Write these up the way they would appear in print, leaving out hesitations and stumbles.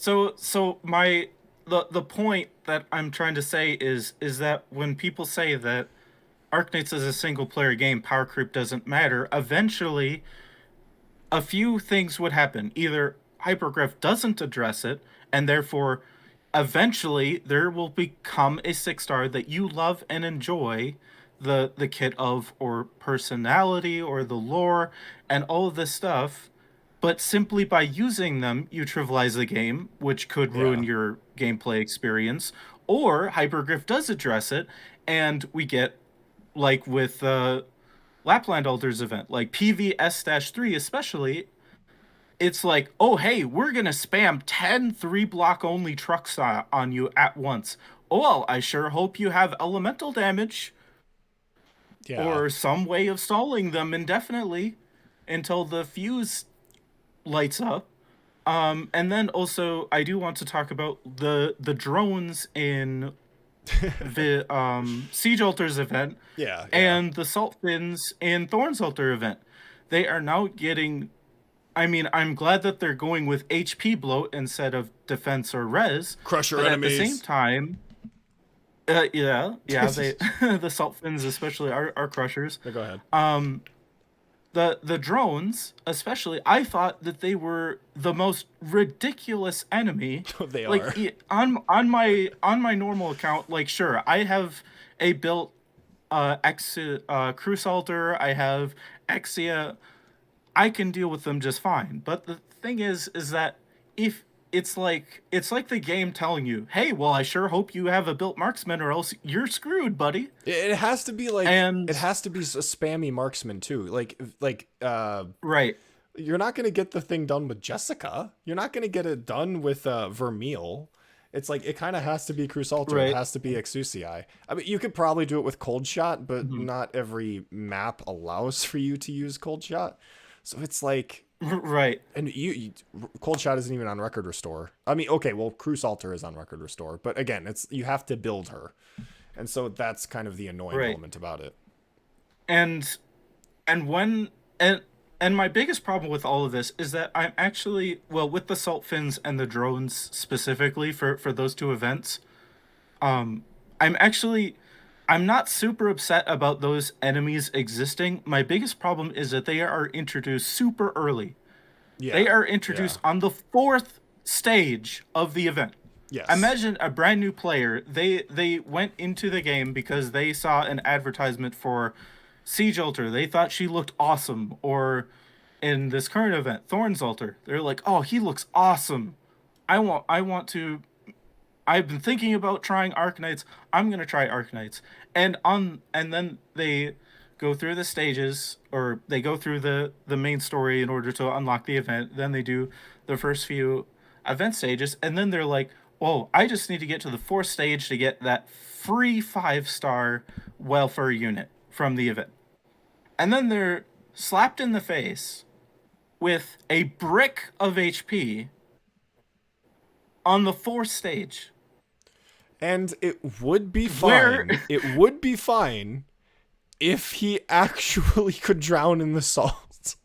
So my the point that I'm trying to say is that when people say that Arknights is a single player game, power creep doesn't matter, eventually a few things would happen. Either Hypergriff doesn't address it, and therefore eventually there will become a 6 star that you love and enjoy the kit of, or personality, or the lore, and all of this stuff. But simply by using them, you trivialize the game, which could ruin Yeah. your gameplay experience. Or Hypergriff does address it, and we get, like with Lapland Altars event, like PVS-3 especially, it's like, oh, hey, we're going to spam 10 3 block only trucks on you at once. Oh, well, I sure hope you have elemental damage Yeah. or some way of stalling them indefinitely until the fuse lights up. And then also, I do want to talk about the drones in the Siege Altars event Yeah. Yeah. and the Salt Fins in Thorn's Altar event. They are now getting. I mean, I'm glad that they're going with HP bloat instead of defense or res, Crush your but at the same enemies. time, yeah, they the Salt Fins especially are crushers. No, go ahead. The drones, especially, I thought that they were the most ridiculous enemy. They are. Like on my normal account, like sure, I have a built Cruise Altar, I have Exia, I can deal with them just fine. But the thing is that if it's like the game telling you, "Hey, well, I sure hope you have a built marksman, or else you're screwed, buddy." It has to be like And it has to be a spammy marksman too. Like right, you're not gonna get the thing done with Jessica. You're not gonna get it done with Vermeil. It's like it kind of has to be Crusalter. It right, has to be Exusii. I mean, you could probably do it with Cold Shot, but mhm, not every map allows for you to use Cold Shot. So it's like, right, and Cold Shot isn't even on Record Restore. I mean, okay, well, Crusalter is on Record Restore, but again, it's you have to build her, and so that's kind of the annoying right. element about it. And and when and my biggest problem with all of this is that I'm actually, well, with the salt fins and the drones specifically for those two events, um I'm actually, I'm not super upset about those enemies existing. My biggest problem is that they are introduced super early. They Yeah, are yeah, introduced on the fourth stage of the event. yes. Imagine a brand new player. They went into the game because they saw an advertisement for Siege Altar. They thought she looked awesome. Or in this current event, Thorn's Altar, they're like, "Oh, he looks awesome. I want to. I've been thinking about trying Arknights. I'm gonna try Arknights." And then they go through the stages, or they go through the main story in order to unlock the event. Then they do the first few event stages, and then they're like, "Oh, I just need to get to the fourth stage to get that free 5 star welfare unit from the event." And then they're slapped in the face with a brick of HP on the fourth stage. And it would be Where fine. It would be fine if he actually could drown in the salt.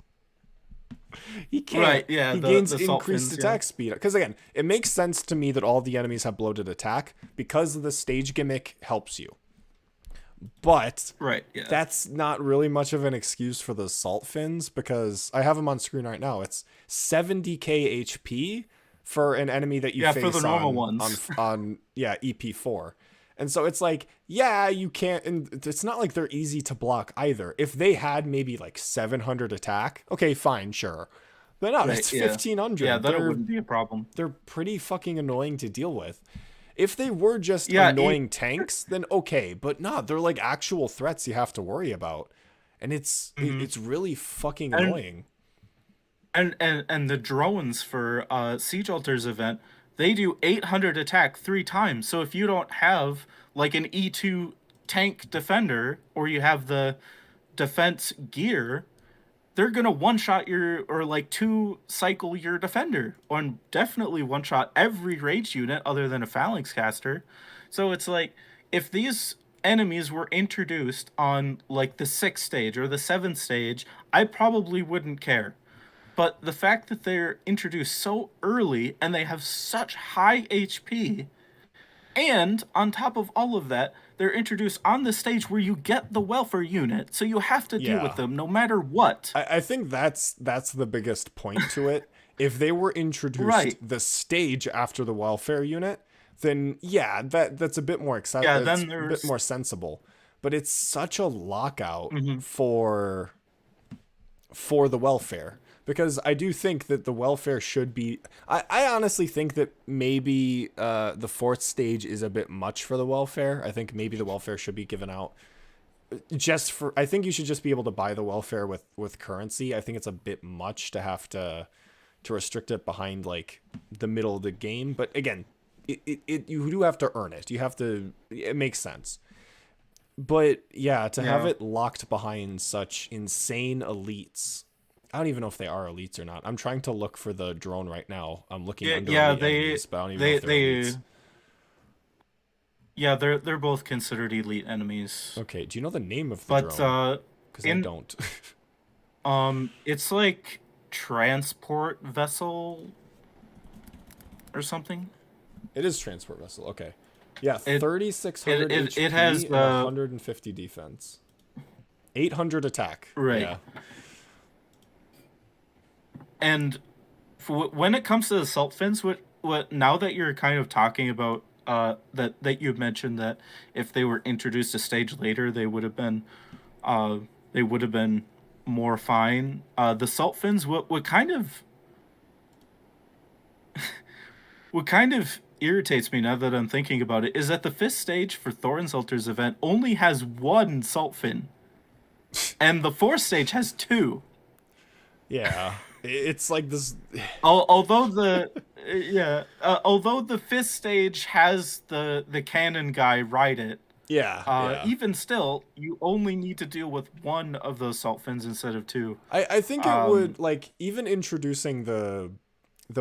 He can't. right, yeah, He the gains the salt increased fins, yeah. attack speed. Because again, it makes sense to me that all the enemies have bloated attack because the stage gimmick helps you. But Right, yeah. that's not really much of an excuse for the salt fins because I have them on screen right now. It's 70k HP for an enemy that you Yeah, for the face normal on ones. yeah, EP4. And so it's like, yeah, you can't, and it's not like they're easy to block either. If they had maybe like 700 attack, okay, fine, sure. But no, Right, that's yeah. Yeah, 1500. then it wouldn't be a problem. They're pretty fucking annoying to deal with. If they were just Yeah, annoying tanks, then okay, but no, they're like actual threats you have to worry about. And mhm. it's really fucking and annoying. and the drones for Siege Altars event, they do 800 attack 3 times. So if you don't have like an E2 tank defender, or you have the defense gear, they're gonna one shot your, or like two cycle your defender, or definitely one shot every rage unit other than a phalanx caster. So it's like, if these enemies were introduced on like the sixth stage or the seventh stage, I probably wouldn't care. But the fact that they're introduced so early and they have such high HP, and on top of all of that, they're introduced on the stage where you get the welfare unit, so you have to deal with Yeah. them no matter what. I think that's the biggest point to it. If they were introduced Right. the stage after the welfare unit, then yeah, that's a bit more Yeah, it's then a bit there's more sensible. But it's such a lockout Mhm. for the welfare, because I do think that the welfare should be. I honestly think that maybe the fourth stage is a bit much for the welfare. I think maybe the welfare should be given out just for. I think you should just be able to buy the welfare with currency. I think it's a bit much to have to restrict it behind like the middle of the game. But again, it you do have to earn it. You have to. It makes sense. But yeah, to have Yeah. it locked behind such insane elites. I don't even know if they are elites or not. I'm trying to look for the drone right now. I'm looking Yeah, under yeah, elite enemies, but I don't even know they if they're they elites. yeah, they're both considered elite enemies. Okay, do you know the name of the But drone? Because I in don't. it's like transport vessel or something. It is transport vessel. Okay. Yeah, It 3,600 HP it has and 150 defense. 800 attack. right. Yeah. And when it comes to the salt fins, what now that you're kind of talking about that you mentioned that if they were introduced a stage later, uh they would have been more fine. The salt fins, what kind of irritates me now that I'm thinking about it is that the fifth stage for Thornzalter's event only has one salt fin, and the fourth stage has two. Yeah. It's like this. Although the although the fifth stage has the cannon guy ride it, Yeah. Yeah. even still, you only need to deal with one of those salt fins instead of two. I think it Um, would, like, even introducing the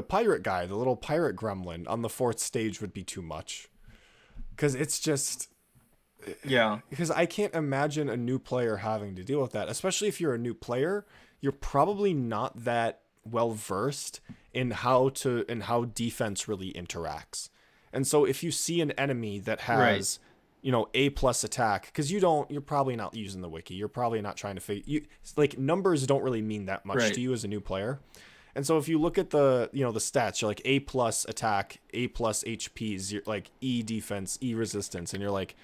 pirate guy, the little pirate gremlin on the fourth stage would be too much. Because it's just. yeah, Because I can't imagine a new player having to deal with that, especially if you're a new player. You're probably not that well versed in how defense really interacts. And so if you see an enemy that right, has, you know, A plus attack, because you're probably not using the wiki. You're probably not trying to like numbers don't really mean that much right, to you as a new player. And so if you look at the stats, you're like A plus attack, A plus HPs, you're like E defense, E resistance, and you're like,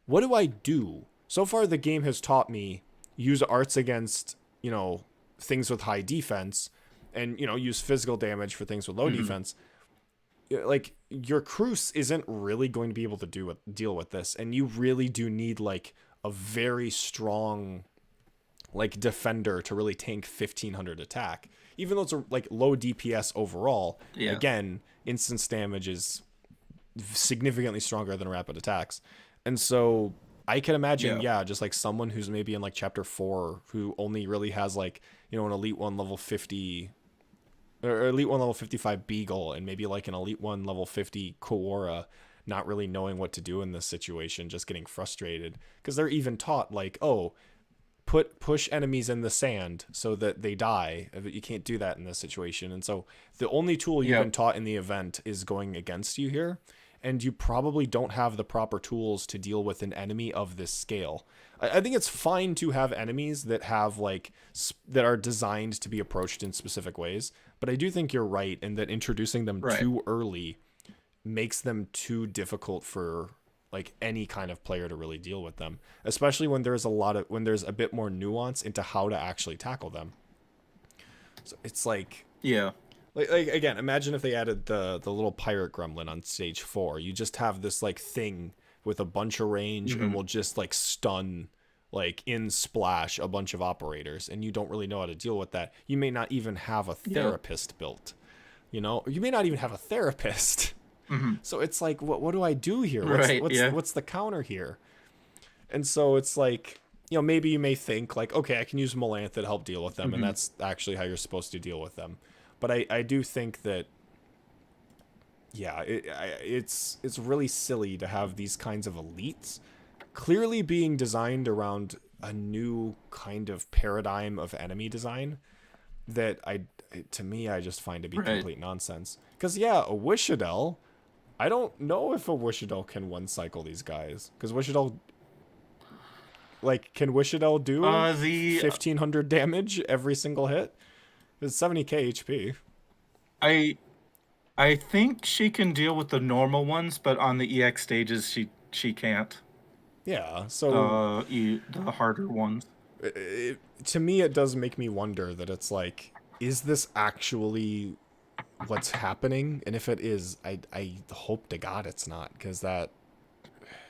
what do I do? So far, the game has taught me use arts against, things with high defense, and, use physical damage for things with low defense. Like, your Cruce isn't really going to be able to deal with this, and you really do need, like, a very strong, like, defender to really tank 1,500 attack. Even though it's a, like, low DPS overall, yeah, again, instance damage is significantly stronger than rapid attacks. And so I can imagine, just like someone who's maybe in like chapter 4 who only really has like, an elite 1 level 50 or elite 1 level 55 Beagle and maybe like an elite 1 level 50 Koora, not really knowing what to do in this situation, just getting frustrated because they're even taught like, oh, push enemies in the sand so that they die, but you can't do that in this situation. And so the only tool you've been taught in the event is going against you here. And you probably don't have the proper tools to deal with an enemy of this scale. I think it's fine to have enemies that have like that are designed to be approached in specific ways, but I do think you're right in that introducing them too early makes them too difficult for like any kind of player to really deal with them, especially when there's a bit more nuance into how to actually tackle them. So it's like yeah, like again, imagine if they added the little pirate gremlin on stage 4. You just have this like thing with a bunch of range and will just like stun like in splash a bunch of operators, and you don't really know how to deal with that. You may not even have a therapist built. You may not even have a therapist. So it's like, what do I do here? What's the counter here? And so it's like, maybe you may think like, okay, I can use Melantha to help deal with them, and that's actually how you're supposed to deal with them. But I do think that, it's really silly to have these kinds of elites clearly being designed around a new kind of paradigm of enemy design that to me, I just find to be Right. complete nonsense. Because yeah, a Wishadel, I don't know if a Wishadel can one cycle these guys. Because Wishadel, like, can Wishadel do The 1500 damage every single hit? It's 70k HP. I I think she can deal with the normal ones, but on the EX stages she can't. Yeah, so The harder ones. to me, it does make me wonder that it's like, is this actually what's happening? And if it is, I hope to God it's not, because that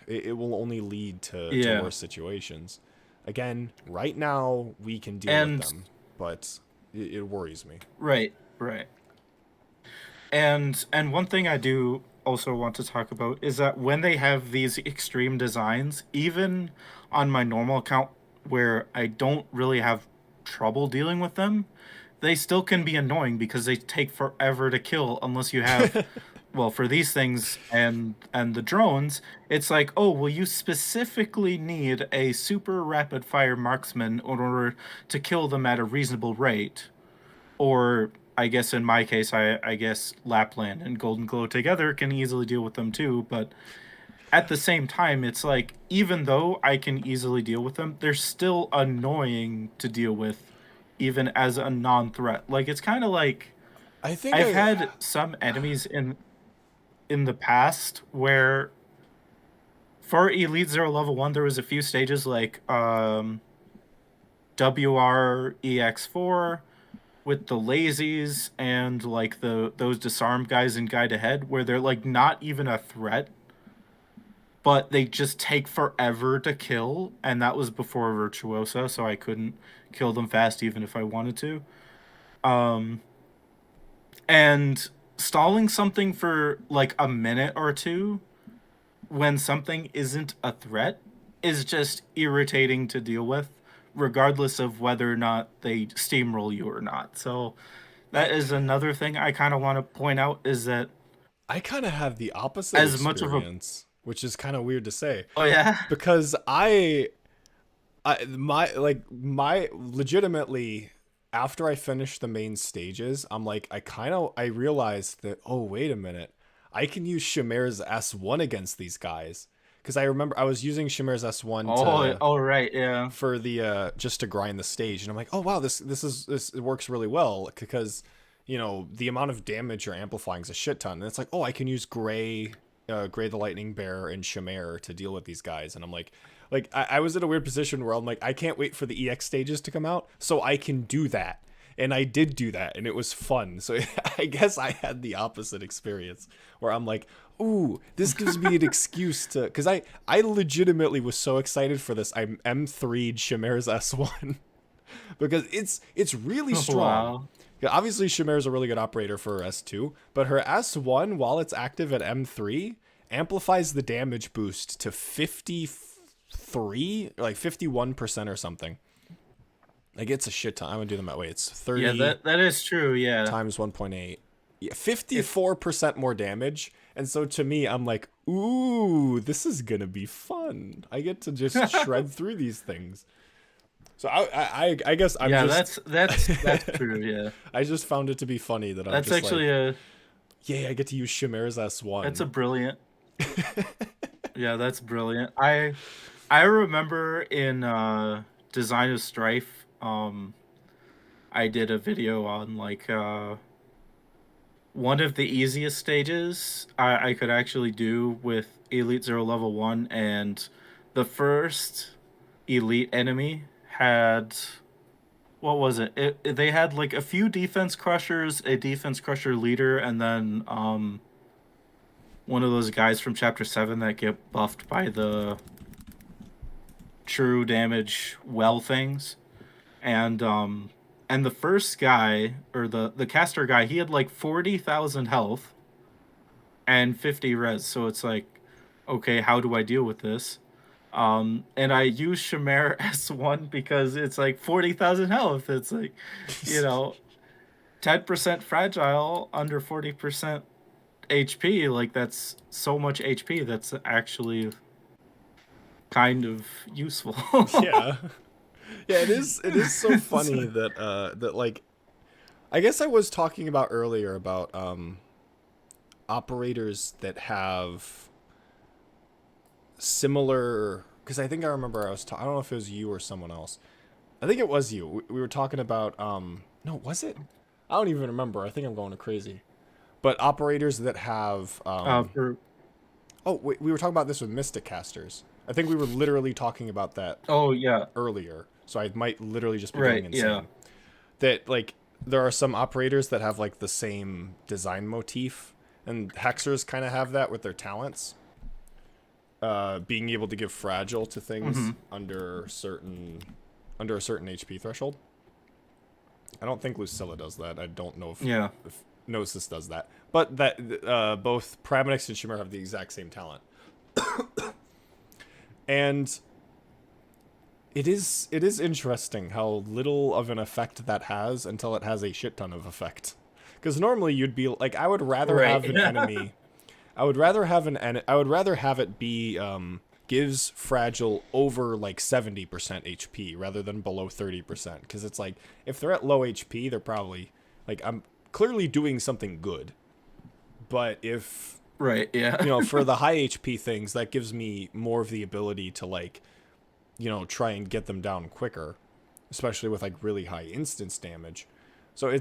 it will only lead to Yeah. worse situations. Again, right now we can deal with And them, but it worries me. right, right. And one thing I do also want to talk about is that when they have these extreme designs, even on my normal account where I don't really have trouble dealing with them, they still can be annoying because they take forever to kill unless you have well for these things and the drones it's like oh well you specifically need a super rapid fire marksman in order to kill them at a reasonable rate or I guess in my case, I guess Lapland and Golden Glow together can easily deal with them too. But at the same time, it's like even though I can easily deal with them, they're still annoying to deal with, even as a non-threat. Like it's kind of like I think I've had some enemies in the past where for Elite Zero Level 1, there was a few stages like WREX4 with the lazies and like those disarmed guys in Guide Ahead where they're like not even a threat, but they just take forever to kill, and that was before Virtuosa, so I couldn't kill them fast even if I wanted to. Um and stalling something for like a minute or two when something isn't a threat is just irritating to deal with regardless of whether or not they steamroll you or not. So that is another thing I kind of want to point out is that I kind of have the opposite as much of a experience, which is kind of weird to say, oh yeah because my legitimately after I finished the main stages, I'm like I realized that oh wait a minute, I can use Shimmer's S1 against these guys because I remember I was using Shimmer's S1 to oh right yeah for the just to grind the stage, and I'm like oh wow this it works really well because the amount of damage you're amplifying is a shit ton, and it's like oh I can use Gray the Lightning Bear and Shimmer to deal with these guys, and I'm like I was in a weird position where I'm like I can't wait for the EX stages to come out so I can do that. And I did do that, and it was fun. So I guess I had the opposite experience where I'm like, ooh, this gives me an excuse to... Because I legitimately was so excited for this. I'm M3'd Shimmer's S1 because it's really strong. wow Obviously, Shimmer is a really good operator for her S2, but her S1, while it's active at M3, amplifies the damage boost to 53, like 51% or something. Like it's a shit ton. I'm gonna do them that way. It's 30 yeah that is true yeah times 1.8. Yeah, 54% more damage. And so to me, I'm like, ooh, this is gonna be fun. I get to just shred through these things. So I guess I'm yeah just that's true yeah I just found it to be funny that I'm that's just actually like, a yeah, I get to use Shimmer's S1. that's a brilliant yeah that's brilliant I remember in Design of Strife I did a video on like one of the easiest stages I could actually do with Elite Zero Level 1, and the first Elite enemy had what was they had like a few defense crushers, a defense crusher leader, and then one of those guys from Chapter 7 that get buffed by the true damage well things. And the first guy or the caster guy, he had like 40,000 health and 50 res. So it's like, okay, how do I deal with this? And I use Shimmer S1 because it's like 40,000 health. It's like, you know, 10% fragile under 40% HP. Like that's so much HP. That's actually kind of useful. Yeah. Yeah, it is so funny that that like I guess I was talking about earlier about operators that have similar, because I think I remember I don't know if it was you or someone else. I think it was you. We were talking about no, was it? I don't even remember. I think I'm going crazy. But operators that have For oh, we were talking about this with Mystic Casters. I think we were literally talking about that oh yeah, earlier. So I might literally just be going right, insane. yeah, That like there are some operators that have like the same design motif, and hexers kind of have that with their talents. Being able to give fragile to things under a certain HP threshold. I don't think Lucilla does that. I don't know yeah, if Gnosis does that. But that both Praminix and Shimmer have the exact same talent. And it is interesting how little of an effect that has until it has a shit ton of effect. Because normally you'd be like, I would rather right, have an enemy. I would rather have it be gives fragile over like 70% HP rather than below 30%. Because it's like if they're at low HP, they're probably like I'm clearly doing something good. But if right, yeah, for the high HP things, that gives me more of the ability to like, try and get them down quicker, especially with like really high instance damage. So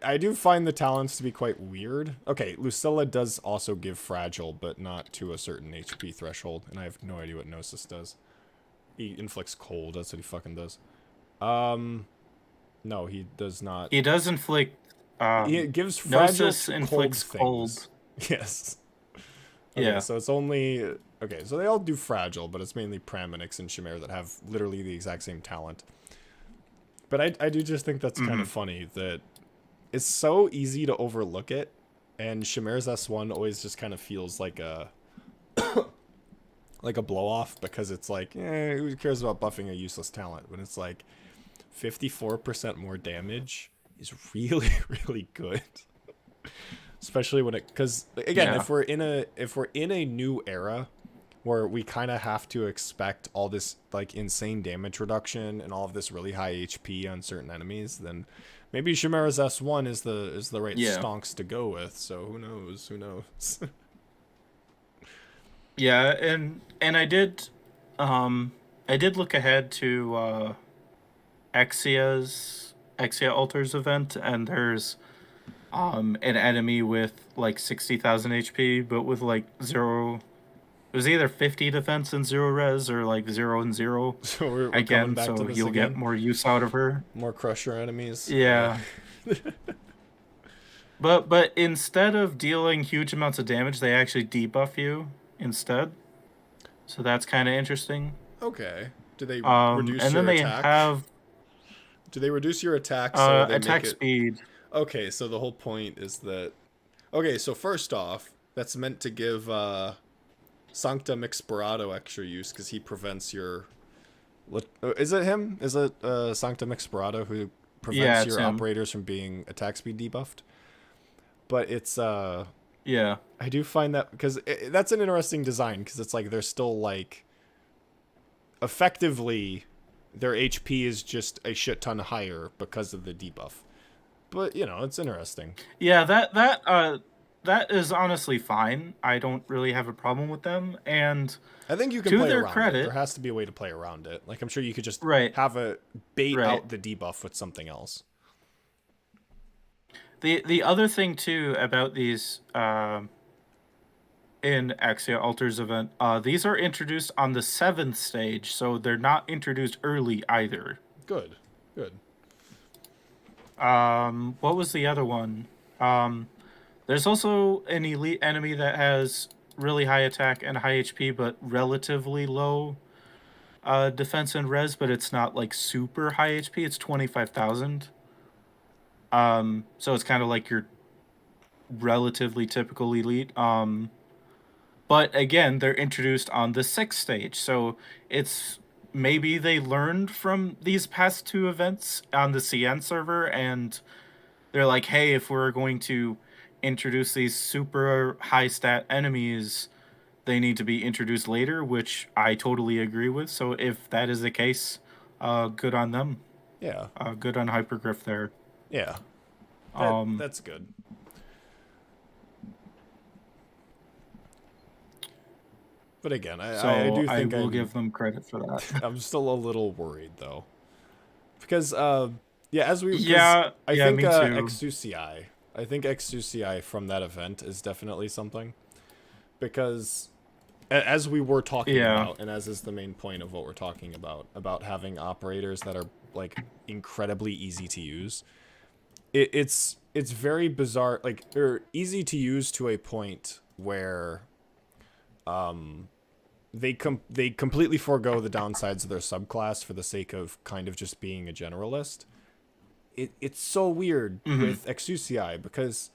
I do find the talents to be quite weird. Okay, Lucilla does also give fragile, but not to a certain HP threshold, and I have no idea what Gnosis does. He inflicts cold, that's what he fucking does. No, he does not. he does inflict. He gives fragile Gnosis to inflicts cold things. cold. Yes. Okay, Yeah, so it's only... Okay, so they all do fragile, but it's mainly Praminix and Chimera that have literally the exact same talent. But I do just think that's kind of funny that it's so easy to overlook it, and Chimera's S1 always just kind of feels like a like a blow off because it's like, who cares about buffing a useless talent? When it's like 54% more damage is really really good, especially when it because again yeah, if we're in a new era where we kind of have to expect all this like insane damage reduction and all of this really high HP on certain enemies, then maybe Chimera's S1 is the right yeah, stonks to go with. So who knows? yeah, and I did look ahead to Exia Altars event, and there's an enemy with like 60,000 HP, but with like zero. It was either 50 defense and 0 res, or like 0 and 0 So we're coming again. back to So this you'll again. get more use out of her. More crusher enemies. Yeah. But instead of dealing huge amounts of damage, they actually debuff you instead. So that's kind of interesting. Okay. Do they reduce And your then they attack? have Do they reduce your attack so they attack make it... speed. Okay, so the whole point is that... Okay, so first off, that's meant to give Sanctum Expirado extra use because he prevents your... Is it him? Is it Sanctum Expirado who prevents your operators from being attack speed debuffed? But it's... Yeah. I do find that... Because that's an interesting design because it's like they're still like... Effectively, their HP is just a shit ton higher because of the debuff. But, it's interesting. Yeah, that is honestly fine. I don't really have a problem with them. And I think you can to play their around credit, it. There has to be a way to play around it. Like, I'm sure you could just right, have a bait right. out the debuff with something else. The other thing too about these in Axia Altars event, these are introduced on the 7th stage, so they're not introduced early either. Good. What was the other one? There's also an elite enemy that has really high attack and high HP, but relatively low defense and res, but it's not like super high HP. It's 25,000. So it's kind of like your relatively typical elite. But again, they're introduced on the 6th stage, so it's maybe they learned from these past 2 events on the CN server, and they're like, hey, if we're going to introduce these super high stat enemies, they need to be introduced later, which I totally agree with. So if that is the case, good on them. Yeah. Good on Hypergriff there. Yeah. Um, That's good. But again, I so do I think will give them credit for that. I'm still a little worried though. Because yeah, because Yeah, I yeah, think me too. Exucii. I think Exucii from that event is definitely something. Because as we were talking Yeah. about, and as is the main point of what we're talking about having operators that are like incredibly easy to use, it's very bizarre, like or easy to use to a point where they completely forego the downsides of their subclass for the sake of kind of just being a generalist. It's so weird Hmm. with Exucii because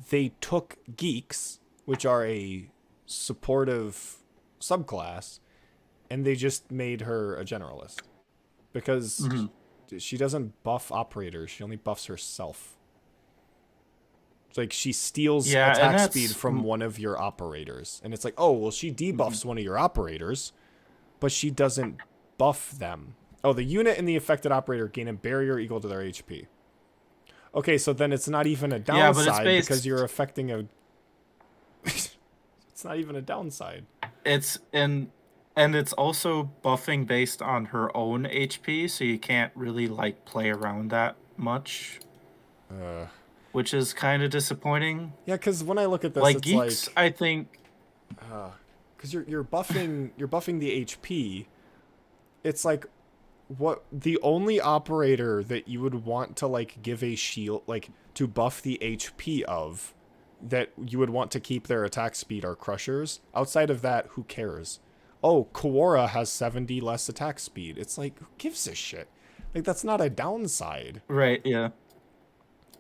they took geeks, which are a supportive subclass, and they just made her a generalist because Hmm. she doesn't buff operators; she only buffs herself. It's like she steals Yeah, and attack speed that's from one of your operators, and it's like, oh well, she mhm. debuffs one of your operators, but she doesn't buff them. Oh, the unit and the affected operator gain a barrier equal to their HP. Okay, so then it's not even a Yeah, but it's downside because you're based. affecting a. It's not even a downside. It's and it's also buffing based on her own HP, so you can't really like play around that much, Uh, which is kind of disappointing. yeah, because when I look at this, Like it's geeks, like I think. because you're buffing the HP. It's like what the only operator that you would want to like give a shield like to buff the HP of that you would want to keep their attack speed are crushers. Outside of that, who cares? Oh, Quora has 70 less attack speed. It's like who gives a shit? Like that's not a downside. Right, yeah.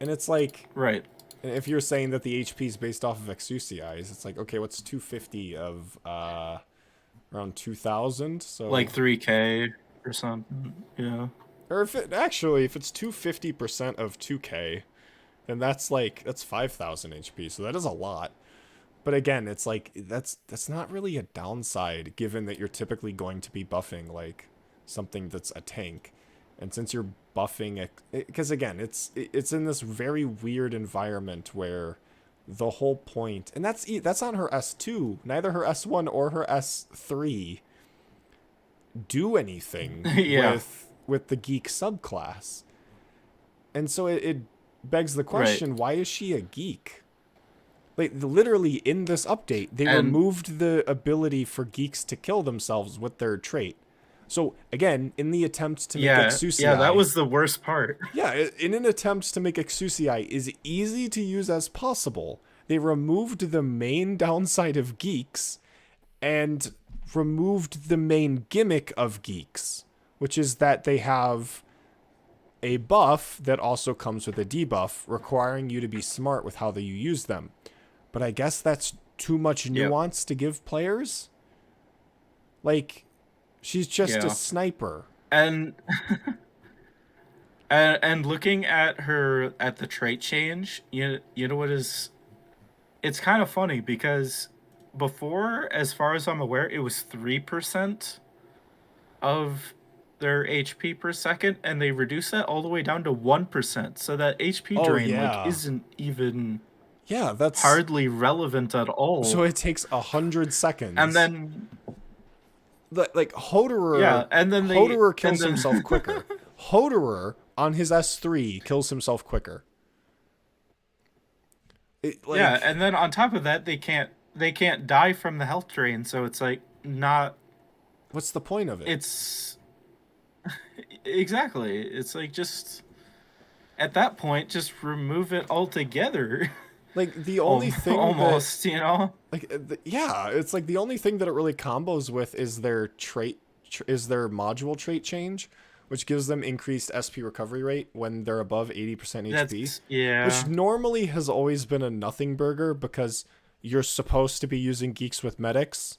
And it's like Right. if you're saying that the HP is based off of Exucii's, it's like okay, what's 250 of around 2000? Like So 3K or something. Yeah. or if it's 250% of 2k, then that's 5000 HP. So that is a lot. But again, it's like that's not really a downside given that you're typically going to be buffing like something that's a tank. And since you're buffing because again, it's in this very weird environment where the whole point, and that's on her S2, neither her S1 or her S3 do anything Yeah. with the geek subclass. And so it begs the Right. question, why is she a geek? Like literally in this update, they And removed the ability for geeks to kill themselves with their trait. So again, in the attempt to make yeah, yeah, that Exucii, was the worst part. yeah, in an attempt to make Exucii as easy to use as possible, they removed the main downside of geeks and removed the main gimmick of geeks, which is that they have a buff that also comes with a debuff, requiring you to be smart with how you use them. But I guess that's too much Yep. nuance to give players. Like, she's just a Yeah. sniper. And and looking at her at the trait change, you know what is it's kind of funny because before, as far as I'm aware, it was 3% of their HP per second, and they reduced that all the way down to 1%. So that HP Oh drain like yeah, isn't even yeah. That's hardly relevant at so all. it takes 100 seconds. And then Like yeah, Hoderer and kills then himself quicker. Hoderer on his S3 kills himself quicker. It, yeah, like, and then on top of that, they can't die from the health drain, so it's like not what's the point of it? it's exactly. It's like just at that point just remove it altogether. Like the only thing that Almost, you know? like yeah, it's like the only thing that it really combos with is their is their module trait change, which gives them increased SP recovery rate when they're above 80% HP, That's which yeah. normally has always been a nothing burger because you're supposed to be using geeks with medics.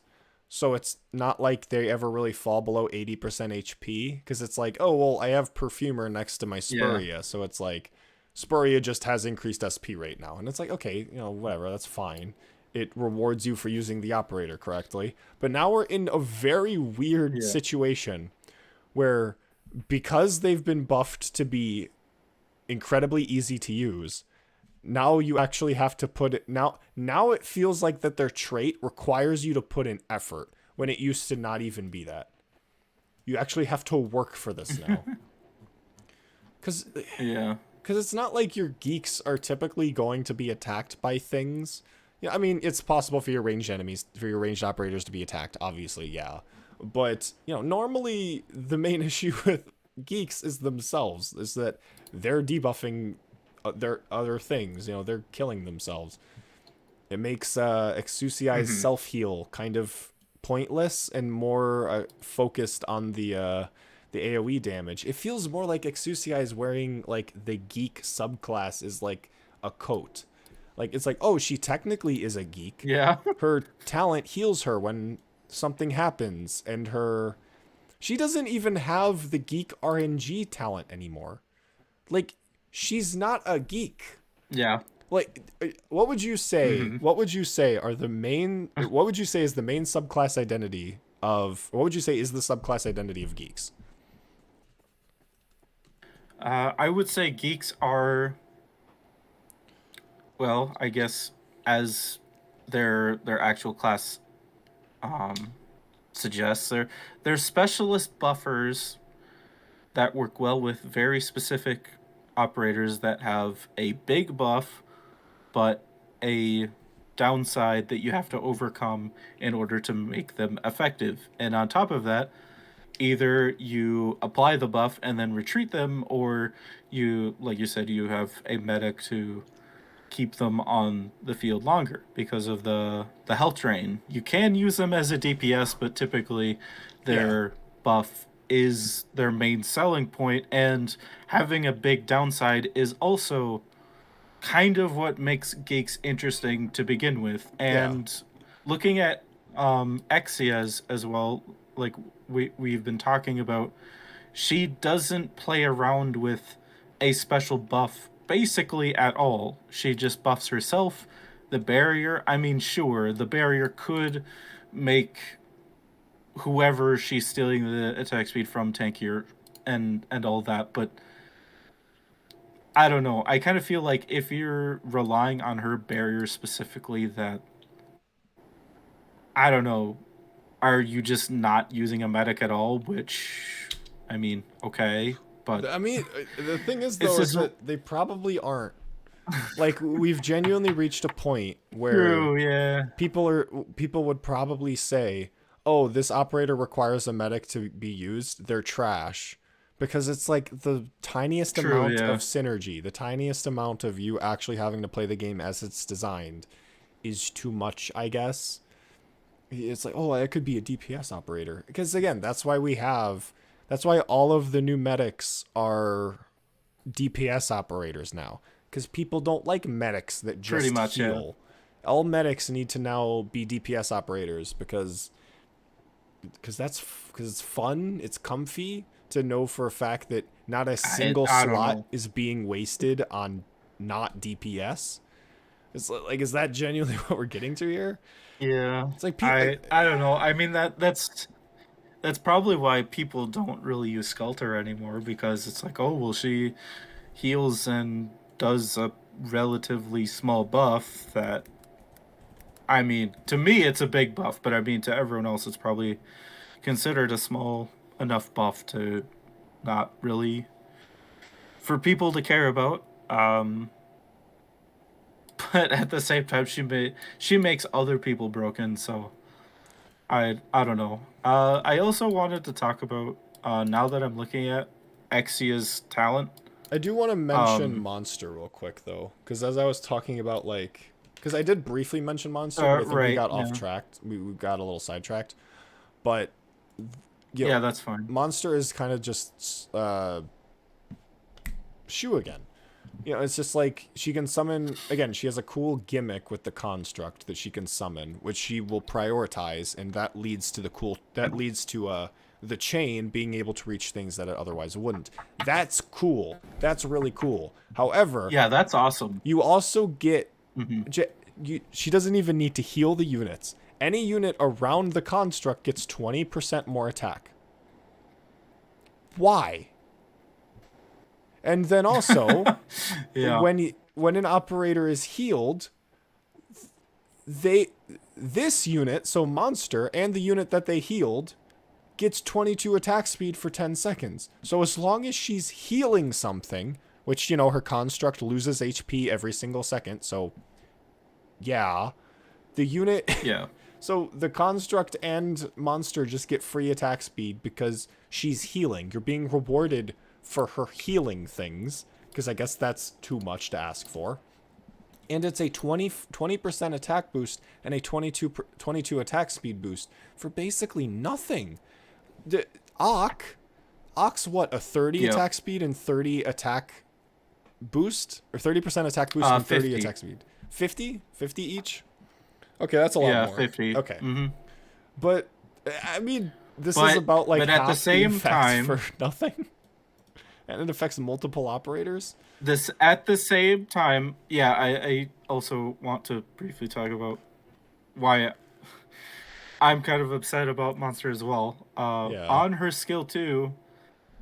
So it's not like they ever really fall below 80% HP because it's like, oh, well, I have Perfumer next to my Yeah. Spuria. So it's like Spuria just has increased SP rate now. And it's like, okay, whatever, that's fine. It rewards you for using the operator correctly. But now we're in a very weird Yeah. situation where because they've been buffed to be incredibly easy to use. Now you actually have to put it now it feels like that their trait requires you to put in effort when it used to not even be that. You actually have to work for this now. Cuz Yeah. cuz it's not like your geeks are typically going to be attacked by things. Yeah, I mean, it's possible for your ranged enemies, for your ranged operators to be attacked, obviously, yeah. But, normally the main issue with geeks is themselves, is that they're debuffing their other things, they're killing themselves. It makes Exusiai's self-heal kind of pointless and more focused on the AoE damage. It feels more like Exusiai is wearing, like, the geek subclass is, like, a coat. Like, it's like, oh, she technically is a geek. Yeah. Her talent heals her when something happens, and she doesn't even have the geek RNG talent anymore. Like, she's not a geek. Yeah. Like, what would you say? What would you say are the main? What would you say is the main subclass identity of? What would you say is the subclass identity of geeks? I would say geeks are, well, I guess as their actual class suggests, they're specialist buffers that work well with very specific operators that have a big buff, but a downside that you have to overcome in order to make them effective. And on top of that, either you apply the buff and then retreat them, or you, like you said, you have a medic to keep them on the field longer because of the health drain. You can use them as a DPS, but typically their buff is their main selling point, and having a big downside is also kind of what makes geeks interesting to begin with. And looking at Exia as well, like we've been talking about, she doesn't play around with a special buff basically at all. She just buffs herself. The barrier, I mean, sure, the barrier could make whoever she's stealing the attack speed from tankier and all that, but I don't know. I kind of feel like if you're relying on her barrier specifically, that, I don't know, are you just not using a medic at all? Which, I mean, okay, but I mean, the thing is though, is that they probably aren't. Like, we've genuinely reached a point where true, yeah, people would probably say, "Oh, this operator requires a medic to be used. They're trash." Because it's like the tiniest amount of synergy, the tiniest amount of you actually having to play the game as it's designed is too much, I guess. It's like, oh, it could be a DPS operator. Because again, that's why all of the new medics are DPS operators now. Because people don't like medics that just pretty much heal. Yeah. All medics need to now be DPS operators because it's fun, it's comfy to know for a fact that not a single slot is being wasted on not DPS. It's like, is that genuinely what we're getting to here? Yeah. It's like I don't know. I mean, that's probably why people don't really use Skelter anymore, because it's like, oh, well, she heals and does a relatively small buff that, I mean, to me it's a big buff, but I mean to everyone else it's probably considered a small enough buff to not really for people to care about. But at the same time, she makes other people broken, so I don't know. I also wanted to talk about, now that I'm looking at Exia's talent. I do want to mention Monster real quick though, because as I was talking about, like, because I did briefly mention Monster, but I think we got off track. We got a little sidetracked, but yeah, that's fine. Monster is kind of just Shu again. It's just like she can summon again. She has a cool gimmick with the construct that she can summon, which she will prioritize, and that leads to the chain being able to reach things that it otherwise wouldn't. That's cool. That's really cool. However, yeah, that's awesome. You also get she doesn't even need to heal the units. Any unit around the construct gets 20% more attack. Why? And then also, Yeah. when an operator is healed, this unit, so monster, and the unit that they healed, gets 22 attack speed for 10 seconds. So as long as she's healing something, which, you know, her construct loses HP every single second, so yeah, the unit... Yeah. So the construct and monster just get free attack speed because she's healing. You're being rewarded for her healing things, because I guess that's too much to ask for. And it's a 20% attack boost and a 22 attack speed boost for basically nothing. The Ock's what, a 30 attack speed and 30 attack boost? Or 30% attack boost and 30 50. attack speed? 50? 50 each? Okay, that's a lot more. 50. Okay. Mm-hmm. But, I mean, this is about like but half at the same effect time, for nothing. And it affects multiple operators. This at the same time, yeah, I also want to briefly talk about why I'm kind of upset about Monster as well. On her skill 2,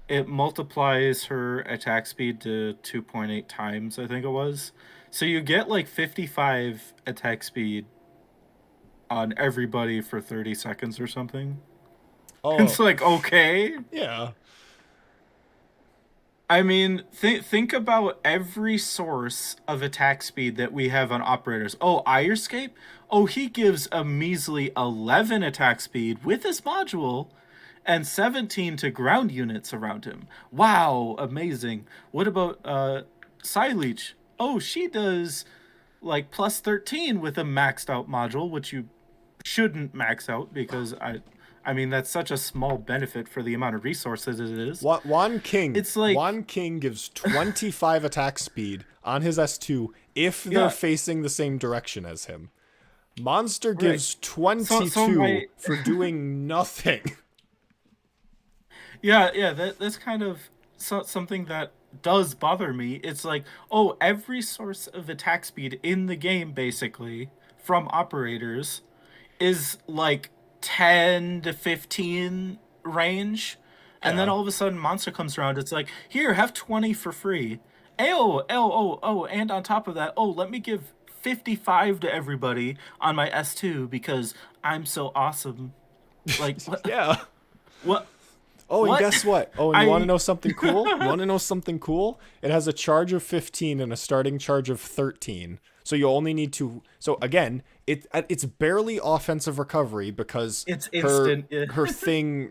it multiplies her attack speed to 2.8 times, I think it was. So you get like 55 attack speed on everybody for 30 seconds or something. Oh. It's like, okay. Yeah. I mean, think about every source of attack speed that we have on operators. Oh, Irescape? Oh, he gives a measly 11 attack speed with this module and 17 to ground units around him. Wow, amazing. What about Psyleech? Oh, she does like plus 13 with a maxed out module, which you shouldn't max out because I mean, that's such a small benefit for the amount of resources it is. Juan King. It's like Juan King gives 25 attack speed on his S2 if they're facing the same direction as him. Monster gives 22 for doing nothing. Yeah, that's kind of something that does bother me. It's like, oh, every source of attack speed in the game, basically, from operators, is like 10 to 15 range, and then all of a sudden Monster comes around. It's like, here, have 20 for free. Oh, and on top of that, let me give 55 to everybody on my S2 because I'm so awesome. Like, what? Yeah. What? Oh, and guess what? Oh, and you want to know something cool? You want to know something cool? It has a charge of 15 and a starting charge of 13. So you only need to... So again, it's barely offensive recovery because it's instant.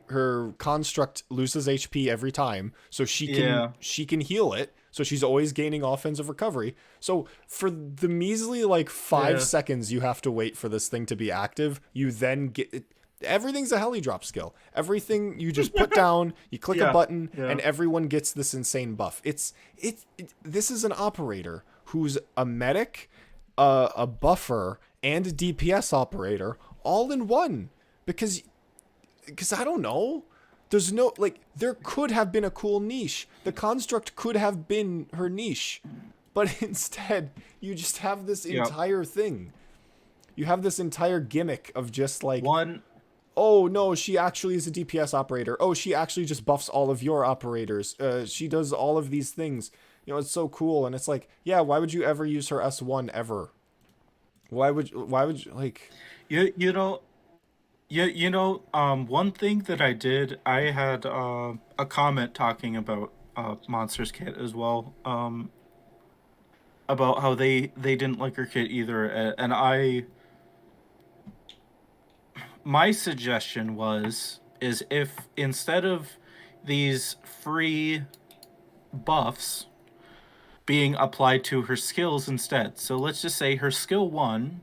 her construct loses HP every time. So she can heal it. So she's always gaining offensive recovery. So for the measly like 5 seconds you have to wait for this thing to be active, you then get... Everything's a heli drop skill. Everything you just put down, you click a button, and everyone gets this insane buff. This is an operator who's a medic, a buffer, and a DPS operator all in one. Because I don't know. There's no, like, there could have been a cool niche. The construct could have been her niche. But instead, you just have this entire thing. You have this entire gimmick of just like... Oh, no, she actually is a DPS operator. Oh, she actually just buffs all of your operators. She does all of these things. You know, it's so cool. And it's like, yeah, why would you ever use her S1 ever? Why would you, like... You know, one thing that I did, I had a comment talking about Monster's kit as well. About how they didn't like her kit either. And my suggestion is if instead of these free buffs being applied to her skills instead. So let's just say her skill 1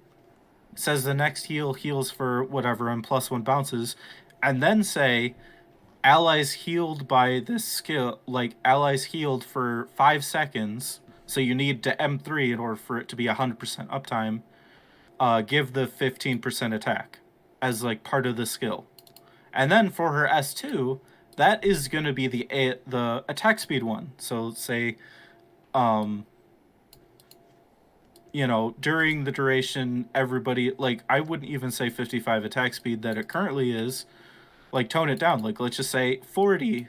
says the next heal heals for whatever and +1 bounces, and then say allies healed by this skill, like allies healed for 5 seconds, so you need to M3 in order for it to be 100% uptime, give the 15% attack as like part of the skill. And then for her S2, that is going to be the attack speed one. So say, you know, during the duration, everybody, like, I wouldn't even say 55 attack speed that it currently is. Like tone it down. Like let's just say 40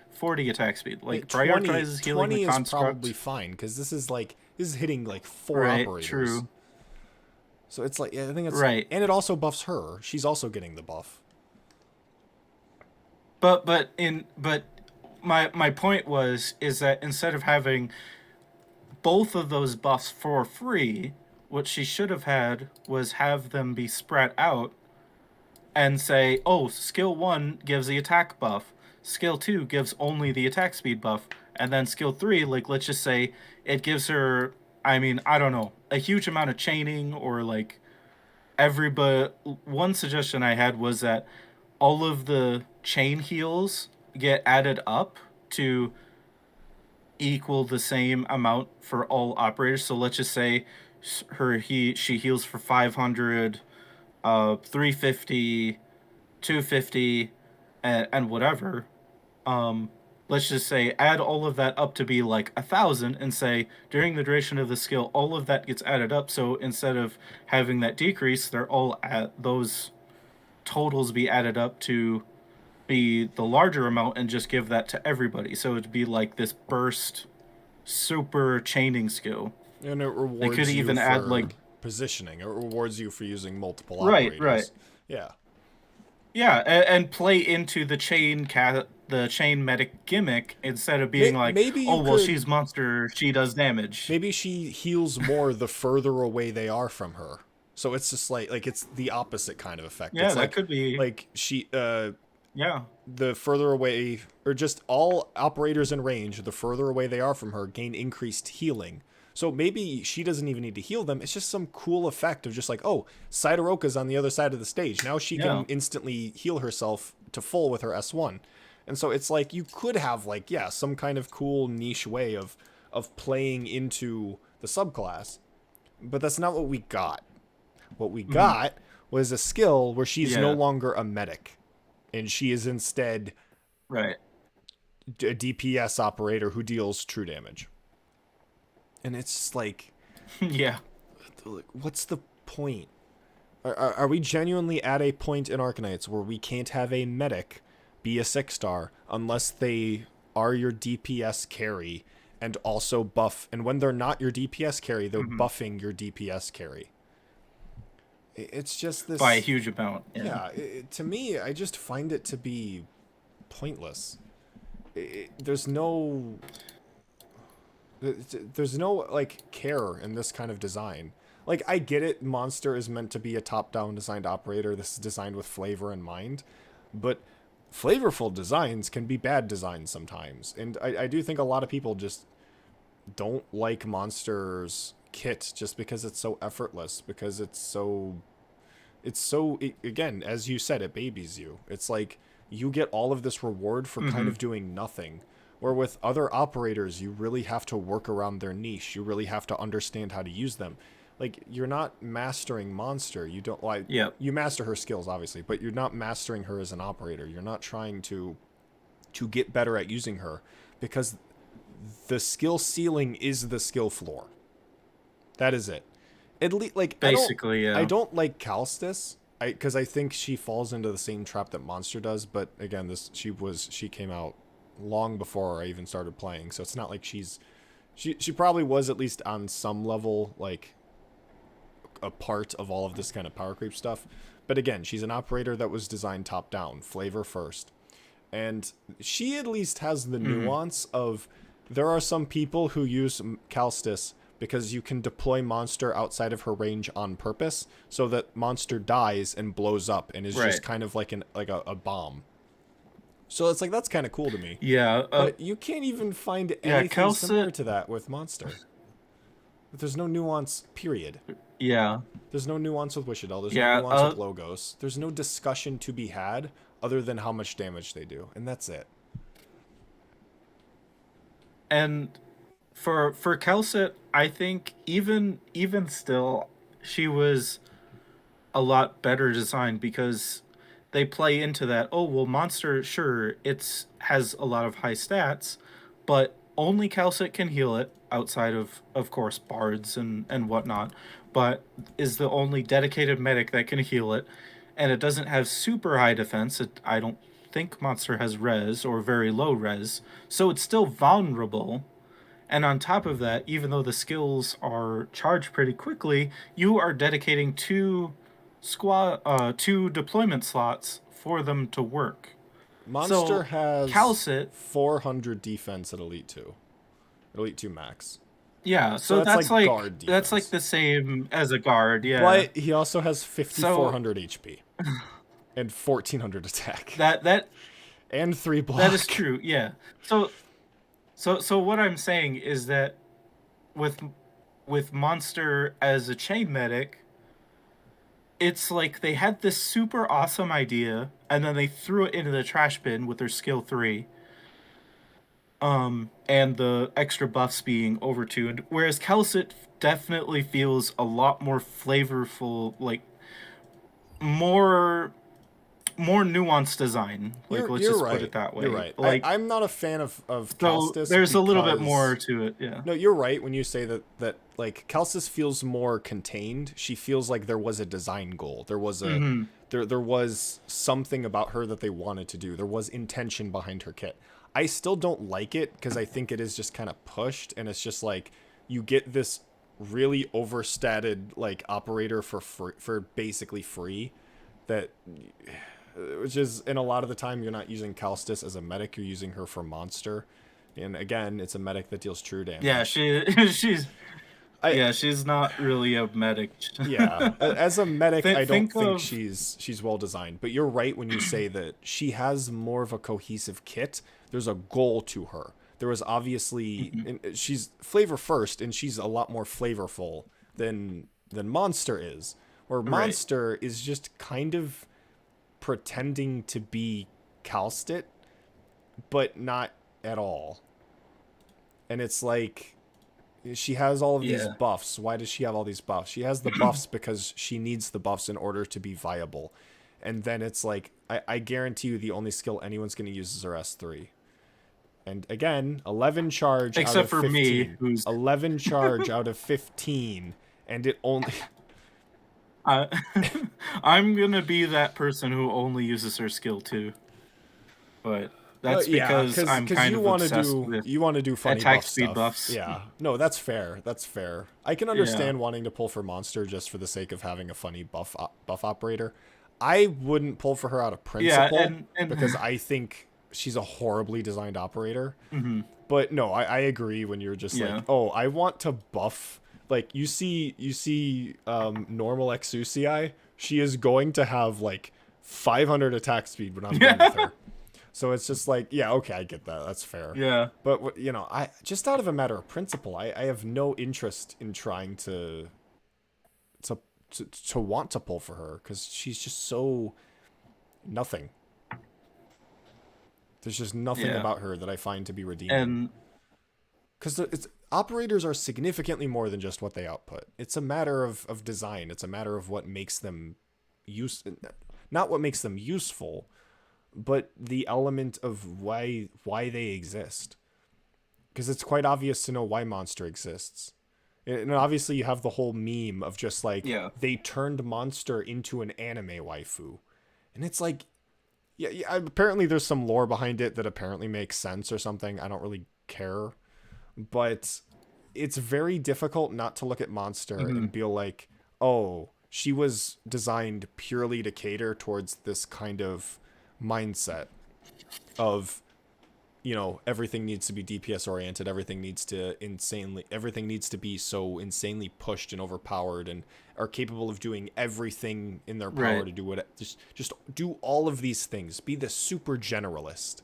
attack speed. Like It 20, prioritizes healing the 20 is probably construct. fine because this is hitting like four Right, operators. true. So it's like, yeah, I think it's, Right. and it also buffs her. She's also getting the buff. But my point was is that instead of having both of those buffs for free, what she should have had was have them be spread out and say, oh, skill 1 gives the attack buff, skill 2 gives only the attack speed buff, and then skill 3, like let's just say it gives her, I mean, I don't know, a huge amount of chaining, or like everybody. One suggestion I had was that all of the chain heals get added up to equal the same amount for all operators. So let's just say she heals for 500, 350, 250, and whatever. Um, let's just say add all of that up to be like 1,000, and say during the duration of the skill, all of that gets added up. So instead of having that decrease, they're all at those totals be added up to be the larger amount, and just give that to everybody. So it'd be like this burst super chaining skill. And it They could rewards you even add for like positioning. It rewards you for using multiple right. operators. Yeah. Yeah, and play into the chain medic gimmick, instead of being like, Maybe you oh well, could. she's monster, she does damage. Maybe she heals more the further away they are from her. So it's just like it's the opposite kind of effect. Yeah, It's that could be. like she Yeah. the further away, or just all operators in range, the further away they are from her gain increased healing. So maybe she doesn't even need to heal them. It's just some cool effect of just like, oh, Sidoroka's on the other side of the stage. Now she Yeah. can instantly heal herself to full with her S1. And so it's like you could have like, yeah, some kind of cool niche way of playing into the subclass. But that's not what we got. What we Hmm. got was a skill where she's no Yeah. longer a medic, and she is instead Right. a DPS operator who deals true damage. And it's just like, Yeah. what's the point? Are we genuinely at a point in Arknights where we can't have a medic be a 6-star unless they are your DPS carry and also buff? And when they're not your DPS carry, they're Hmm. buffing your DPS carry. It's just this. By a huge amount. Yeah. Yeah, to me, I just find it to be pointless. There's no. There's no like care in this kind of design. Like I get it, Monster is meant to be a top-down designed operator. This is designed with flavor in mind, but flavorful designs can be bad designs sometimes. And I do think a lot of people just don't like Monster's kit just because it's so effortless, because again, as you said, it babies you. It's like you get all of this reward for kind Hmm. of doing nothing. Where with other operators, you really have to work around their niche. You really have to understand how to use them. Like you're not mastering Monster. You don't like Yep. you master her skills obviously, but you're not mastering her as an operator. You're not trying to get better at using her, because the skill ceiling is the skill floor. That is it. At least, like Basically, I yeah. don't like Calstis, because I think she falls into the same trap that Monster does. But again, she came out long before I even started playing, so it's not like she probably was at least on some level like a part of all of this kind of power creep stuff. But again, she's an operator that was designed top down, flavor first. And she at least has the nuance of, there are some people who use Calstis because you can deploy Monster outside of her range on purpose, so that Monster dies and blows up and is Right. just kind of like a bomb. So it's like, that's kind of cool to me. Yeah. But you can't even find Yeah. anything similar Kelsit. to that with Monster. There's no nuance, period. Yeah. There's no nuance with Wishadel. There's Yeah. no nuance with Logos. There's no discussion to be had other than how much damage they do, and that's it. And for Kelsit, I think even still, she was a lot better designed, because they play into that. Oh well, Monster, sure, it's has a lot of high stats, but only Calcit can heal it, outside of course bards and whatnot, but is the only dedicated medic that can heal it, and it doesn't have super high defense. I don't think monster has res or very low res, so it's still vulnerable. And on top of that, even though the skills are charged pretty quickly, you are dedicating two deployment slots for them to work. Monster So has Calcit, 400 defense at Elite 2. Elite 2 max. yeah, So so that's like guard that's like defense. the same as a guard, yeah. But he also has So 5,400 HP and 1,400 attack that and 3 that is block. true, yeah. So what I'm saying is that with Monster as a chain medic, it's like they had this super awesome idea and then they threw it into the trash bin with their skill 3. And the extra buffs being overtuned, whereas Calcit definitely feels a lot more flavorful, like more nuanced design. Like let's You're just right. put it that way. You're right. Like I'm not a fan of so Calstis. there's a little bit because- more to it, yeah. No, you're right when you say that like Calcis feels more contained. She feels like there was a design goal. There was a there was something about her that they wanted to do. There was intention behind her kit. I still don't like it because I think it is just kind of pushed, and it's just like you get this really overstated like operator for basically free, that which is, and a lot of the time you're not using Calstis as a medic, you're using her for monster, and again it's a medic that deals true damage. Yeah, she's not really a medic. Yeah, as a medic, I don't think of- she's well designed. But you're right when you say that she has more of a cohesive kit. There's a goal to her. There was obviously, and she's flavor first, and she's a lot more flavorful than Monster is. Where Monster is just kind of pretending to be Calstit, but not at all. And it's like, she has all of these buffs. Why does she have all these buffs? She has the buffs because she needs the buffs in order to be viable. And then it's like, I guarantee you the only skill anyone's going to use is her S3. And again, 11 charge Except out of for 15. me, who's 11 charge out of 15. And it only... I'm going to be that person who only uses her skill 2. But... that's because I'm kind of obsessed with you want to do funny attack buff speed stuff. buffs. Yeah, no, that's fair. That's fair. I can understand wanting to pull for Monster just for the sake of having a funny buff operator. I wouldn't pull for her out of principle and because I think she's a horribly designed operator. But no, I agree when you're just like, oh, I want to buff. Like you see normal Exucii, she is going to have like 500 attack speed when I'm done with her. So it's just like, yeah, okay, I get that. That's fair. Yeah. But, you know, I just out of a matter of principle, I have no interest in trying to want to pull for her because she's just so nothing. There's just nothing about her that I find to be redeeming. And because operators are significantly more than just what they output. It's a matter of design. It's a matter of what makes them not what makes them useful, but the element of why they exist. Because it's quite obvious to know why Monster exists. And obviously you have the whole meme of just like, they turned Monster into an anime waifu. And it's like, yeah, apparently there's some lore behind it that apparently makes sense or something. I don't really care. But it's very difficult not to look at Monster and be like, oh, she was designed purely to cater towards this kind of mindset of, you know, everything needs to be DPS oriented, everything needs to be so insanely pushed and overpowered and are capable of doing everything in their power to do it. Just do all of these things. Be the super generalist.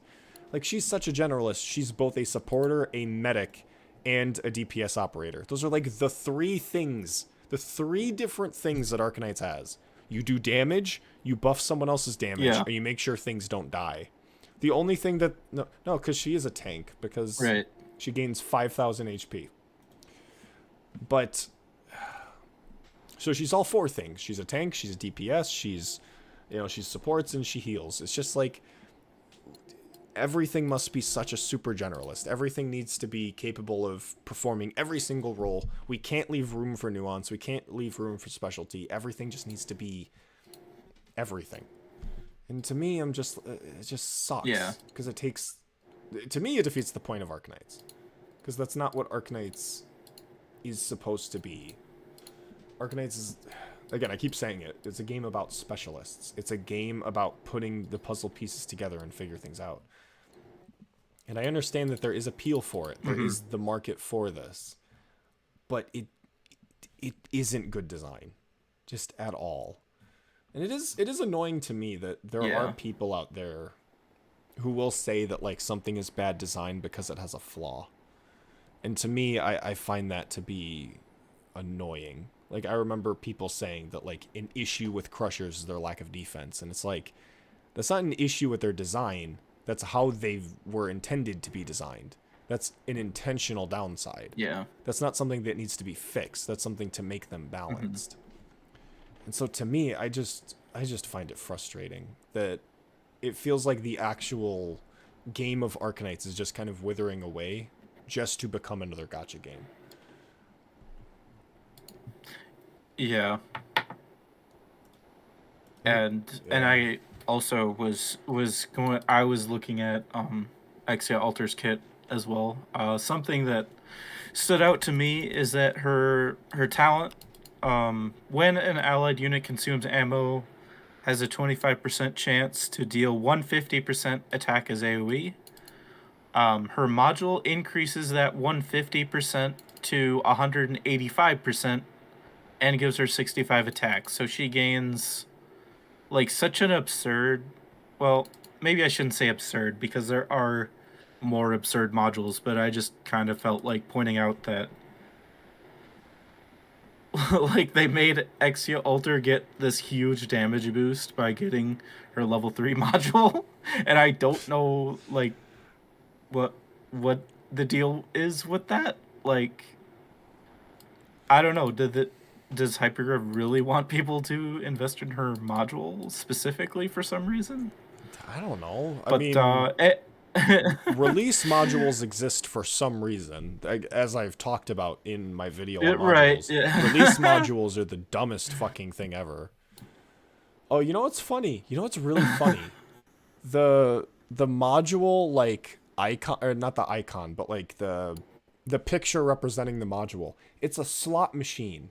Like, she's such a generalist. She's both a supporter, a medic, and a DPS operator. Those are like the three different things that Arknights has. You do damage, you buff someone else's damage, or you make sure things don't die. The only thing that... No, because she is a tank, because she gains 5,000 HP. But... So she's all four things. She's a tank, she's a DPS, she supports, and she heals. It's just like... Everything must be such a super generalist. Everything needs to be capable of performing every single role. We can't leave room for nuance. We can't leave room for specialty. Everything just needs to be everything. And to me, I'm just it just sucks. Yeah. Because it takes, to me, it defeats the point of Arknights. Because that's not what Arknights is supposed to be. Arknights is, again, I keep saying it, it's a game about specialists. It's a game about putting the puzzle pieces together and figure things out. And I understand that there is appeal for it. There is the market for this. But it isn't good design. Just at all. And it is annoying to me that there are people out there who will say that like something is bad design because it has a flaw. And to me, I find that to be annoying. Like, I remember people saying that like an issue with Crushers is their lack of defense. And it's like, that's not an issue with their design. That's how they were intended to be designed. That's an intentional downside. Yeah. That's not something that needs to be fixed. That's something to make them balanced. And so to me, I just find it frustrating that it feels like the actual game of Arknights is just kind of withering away just to become another gacha game. Yeah. And I also was looking at Exia Alter's kit as well. Something that stood out to me is that her talent, when an allied unit consumes ammo, has a 25% chance to deal 150% attack as AoE. Her module increases that 150% to 185% and gives her 65 attacks. So she gains like such an absurd, well, maybe I shouldn't say absurd because there are more absurd modules, but I just kind of felt like pointing out that like they made Exia Alter get this huge damage boost by getting her level 3 module, and I don't know like what the deal is with that. Like, I don't know. Does Hypergraph really want people to invest in her module specifically for some reason? I don't know. But release modules exist for some reason, as I've talked about in my video on modules. Right, yeah. Release modules are the dumbest fucking thing ever. Oh, you know what's funny? You know what's really funny? The module, like, icon, or not the icon, but like the picture representing the module. It's a slot machine.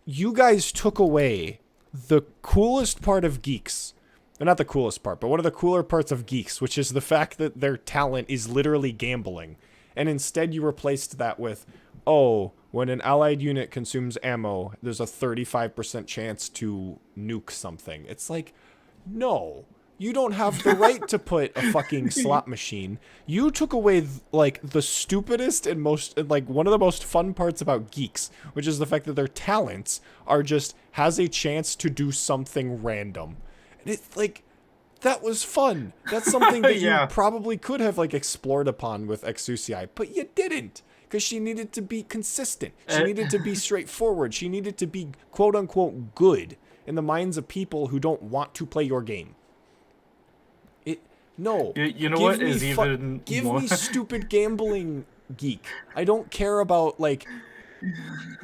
You guys took away the coolest part of Geeks. Not the coolest part, but one of the cooler parts of Geeks, which is the fact that their talent is literally gambling. And instead you replaced that with, oh, when an allied unit consumes ammo, there's a 35% chance to nuke something. It's like, no, you don't have the right to put a fucking slot machine. You took away, like, the stupidest and most, like, one of the most fun parts about Geeks, which is the fact that their talents are just, has a chance to do something random. And it's like, that was fun. That's something that you probably could have like explored upon with Exucii, but you didn't, because she needed to be consistent. She needed to be straightforward. She needed to be quote unquote good in the minds of people who don't want to play your game. You know what is even give more... me stupid gambling, Geek. I don't care about like.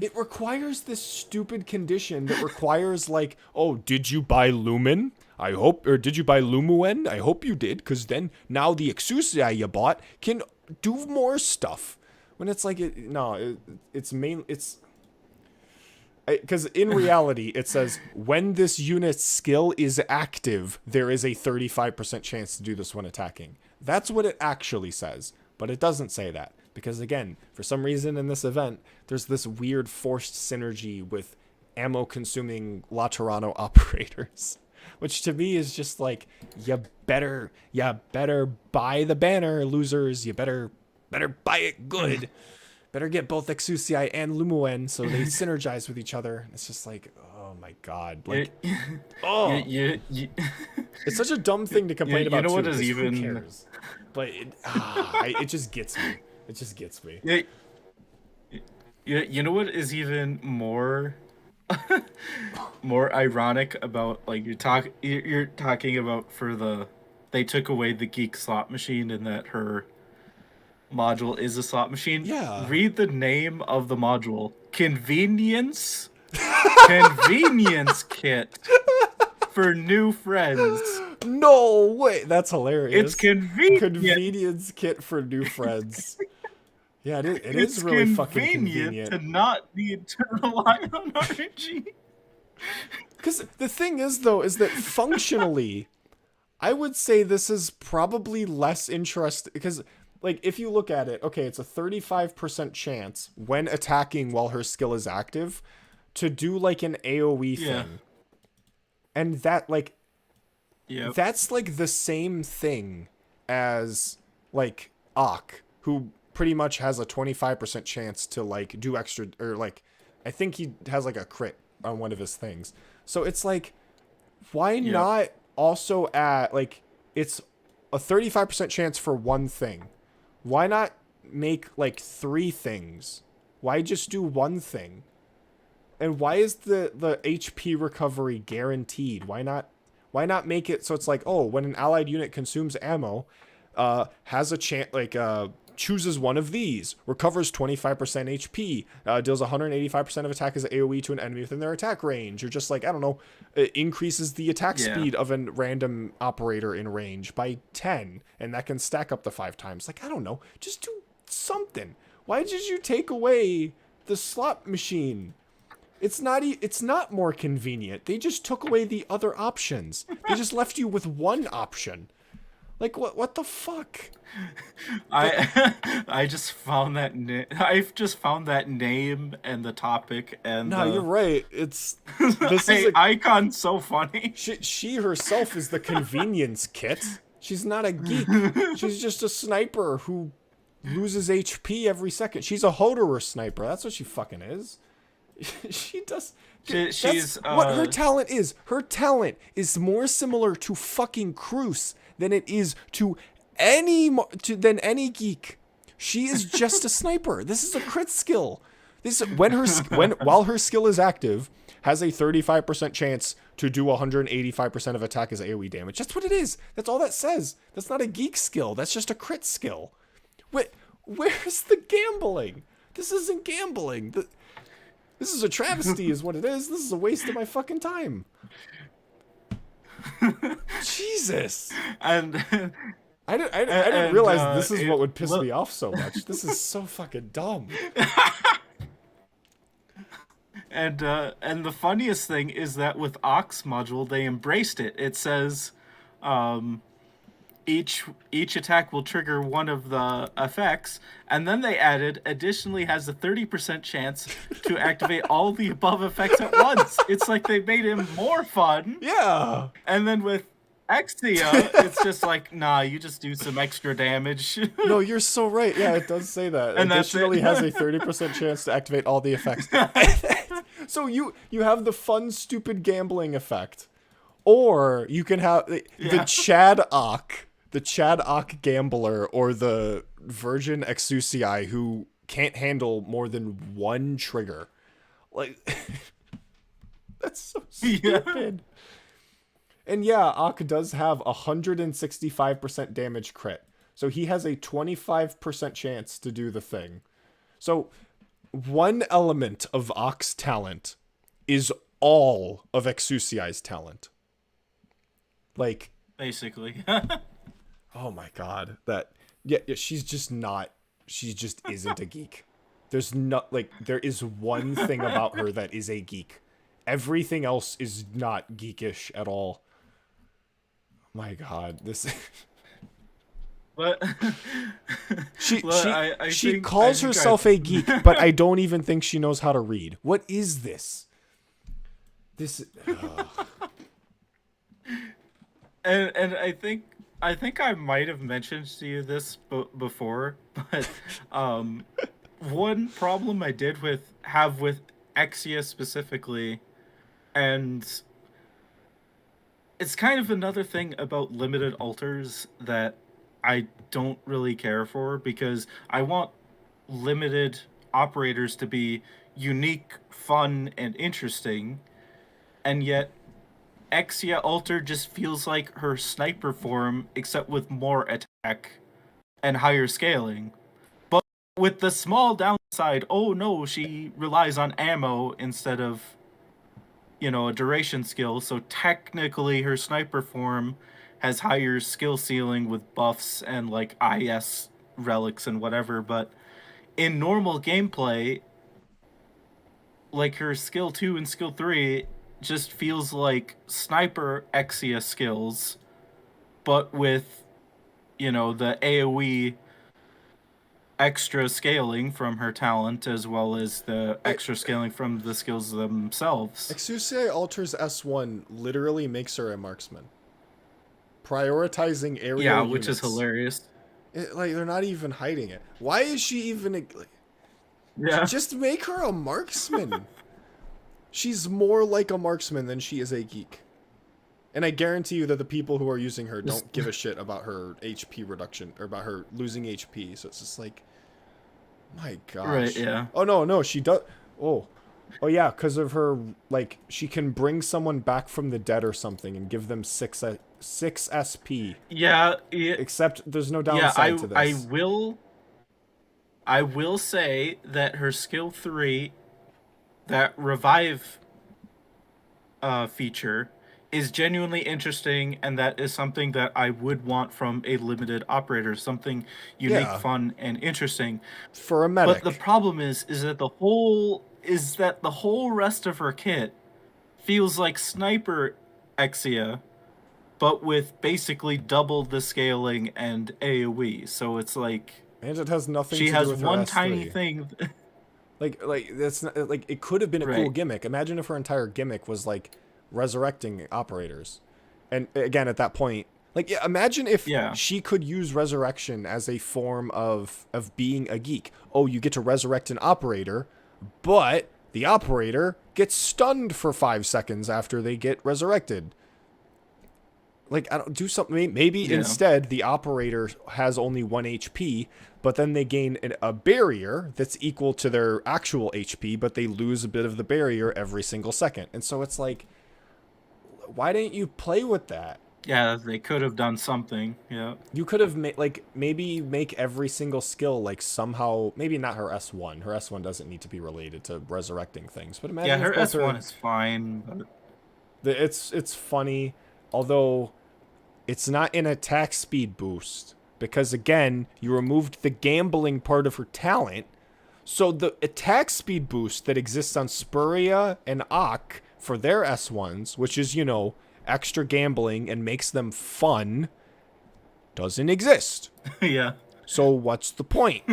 It requires this stupid condition that requires like, oh, did you buy Lumen? I hope, or did you buy Lumuen? I hope you did, because then now the Exucii you bought can do more stuff. When it's like, because in reality it says when this unit's skill is active, there is a 35% chance to do this when attacking. That's what it actually says, but it doesn't say that. Because again, for some reason in this event, there's this weird forced synergy with ammo-consuming Laterano operators, which to me is just like, you better buy the banner, losers. You better buy it good. Better get both Exucii and Lumuen so they synergize with each other. It's just like, oh my god, like, it's such a dumb thing to complain about. You know too, what is even? Who cares? But it just gets me. It just gets me. Yeah, you know what is even more ironic about, like, you're talking about they took away the Geek slot machine and that her module is a slot machine. Yeah. Read the name of the module. Convenience Kit for new friends. No way. That's hilarious. It's convenient. Convenience kit for new friends. Yeah, it It's is really fucking convenient to not need to rely on RNG. Because the thing is, though, is that functionally, I would say this is probably less interesting. Because, like, if you look at it, okay, it's a 35% chance when attacking while her skill is active to do, like, an AoE thing. And that, like, that's, like, the same thing as, like, Ak, who pretty much has a 25% chance to, like, do extra, or, like, I think he has, like, a crit on one of his things. So it's like, why not also add, like, it's a 35% chance for one thing. Why not make, like, 3 things? Why just do one thing? And why is the HP recovery guaranteed? Why not make it so it's like, oh, when an allied unit consumes ammo, has a chance, like, chooses one of these, recovers 25% HP, deals 185% of attack as an AoE to an enemy within their attack range, or just, like, I don't know, it increases the attack speed of a random operator in range by 10, and that can stack up to 5 times. Like, I don't know, just do something. Why did you take away the slot machine? It's not more convenient. They just took away the other options. They just left you with one option. Like, what the fuck? I just found that I've just found that name and the topic, and no, you're right. It's this is icon so funny. She herself is the convenience kit. She's not a geek. She's just a sniper who loses HP every second. She's a Hoderer sniper. That's what she fucking is. She does. She's what her talent is. Her talent is more similar to fucking Cruz than it is to any geek. She is just a sniper. This is a crit skill. This while her skill is active, has a 35% chance to do 185% of attack as AoE damage. That's what it is. That's all that says. That's not a geek skill. That's just a crit skill. Where's the gambling? This isn't gambling. This is a travesty, is what it is. This is a waste of my fucking time. Jesus. And I didn't realize this is what would piss me off so much. This is so fucking dumb. And the funniest thing is that with Ox module, they embraced it. It says, each attack will trigger one of the effects, and then they added, additionally has a 30% chance to activate all the above effects at once. It's like they made him more fun. Yeah. And then with Exia, it's just like, nah, you just do some extra damage. No, you're so right. Yeah, it does say that. And additionally has a 30% chance to activate all the effects. So you have the fun, stupid gambling effect. Or you can have the Chad Ock. The Chad Ock gambler, or the Virgin Exusii who can't handle more than one trigger. Like, that's so stupid. And yeah, Ock does have 165% damage crit. So he has a 25% chance to do the thing. So one element of Ock's talent is all of Exusii's talent. Like, basically. Oh my god, she just isn't a geek. There is one thing about her that is a geek. Everything else is not geekish at all. My god, this. But she calls herself a geek, but I don't even think she knows how to read. What is this? And I think I might have mentioned to you this before, but one problem I did have with Exia specifically, and it's kind of another thing about limited alters that I don't really care for, because I want limited operators to be unique, fun, and interesting, and yet Exia Alter just feels like her sniper form, except with more attack and higher scaling. But with the small downside, oh no, she relies on ammo instead of, a duration skill, so technically her sniper form has higher skill ceiling with buffs and like IS relics and whatever, but in normal gameplay, like her skill 2 and skill 3 just feels like sniper Exia skills, but with, the AoE extra scaling from her talent as well as the extra scaling from the skills themselves. Exusiae Alter's S1 literally makes her a marksman. Prioritizing aerial units. Which is hilarious. Like, they're not even hiding it. Why is she even... Yeah. Just make her a marksman. She's more like a marksman than she is a geek. And I guarantee you that the people who are using her don't give a shit about her HP reduction or about her losing HP. So it's just like, my gosh. Right, yeah. Oh, no, she does. Oh, yeah, because of her, like, she can bring someone back from the dead or something and give them 6 SP. Yeah. Except there's no downside to this. I will say that her skill 3, that revive feature, is genuinely interesting, and that is something that I would want from a limited operator, something unique, fun, and interesting for a medic. But the problem is that the whole rest of her kit feels like sniper Exia, but with basically double the scaling and AoE. So it's like, and it has nothing. She to has do with one her tiny S3. thing. Like that's not, like it could have been a cool gimmick. Imagine if her entire gimmick was like resurrecting operators, and again at that point, like imagine if she could use resurrection as a form of being a geek. Oh, you get to resurrect an operator, but the operator gets stunned for 5 seconds after they get resurrected. Like, I don't do something. Maybe instead the operator has only 1 HP, but then they gain a barrier that's equal to their actual HP, but they lose a bit of the barrier every single second. And so it's like, why didn't you play with that? Yeah, they could have done something. Yeah, you could have maybe make every single skill like somehow, maybe not her S1. Her S1 doesn't need to be related to resurrecting things. But imagine her S1 is fine. But... It's funny. Although, it's not an attack speed boost. Because, again, you removed the gambling part of her talent. So the attack speed boost that exists on Spuria and Ak for their S1s, which is, extra gambling and makes them fun, doesn't exist. Yeah. So what's the point?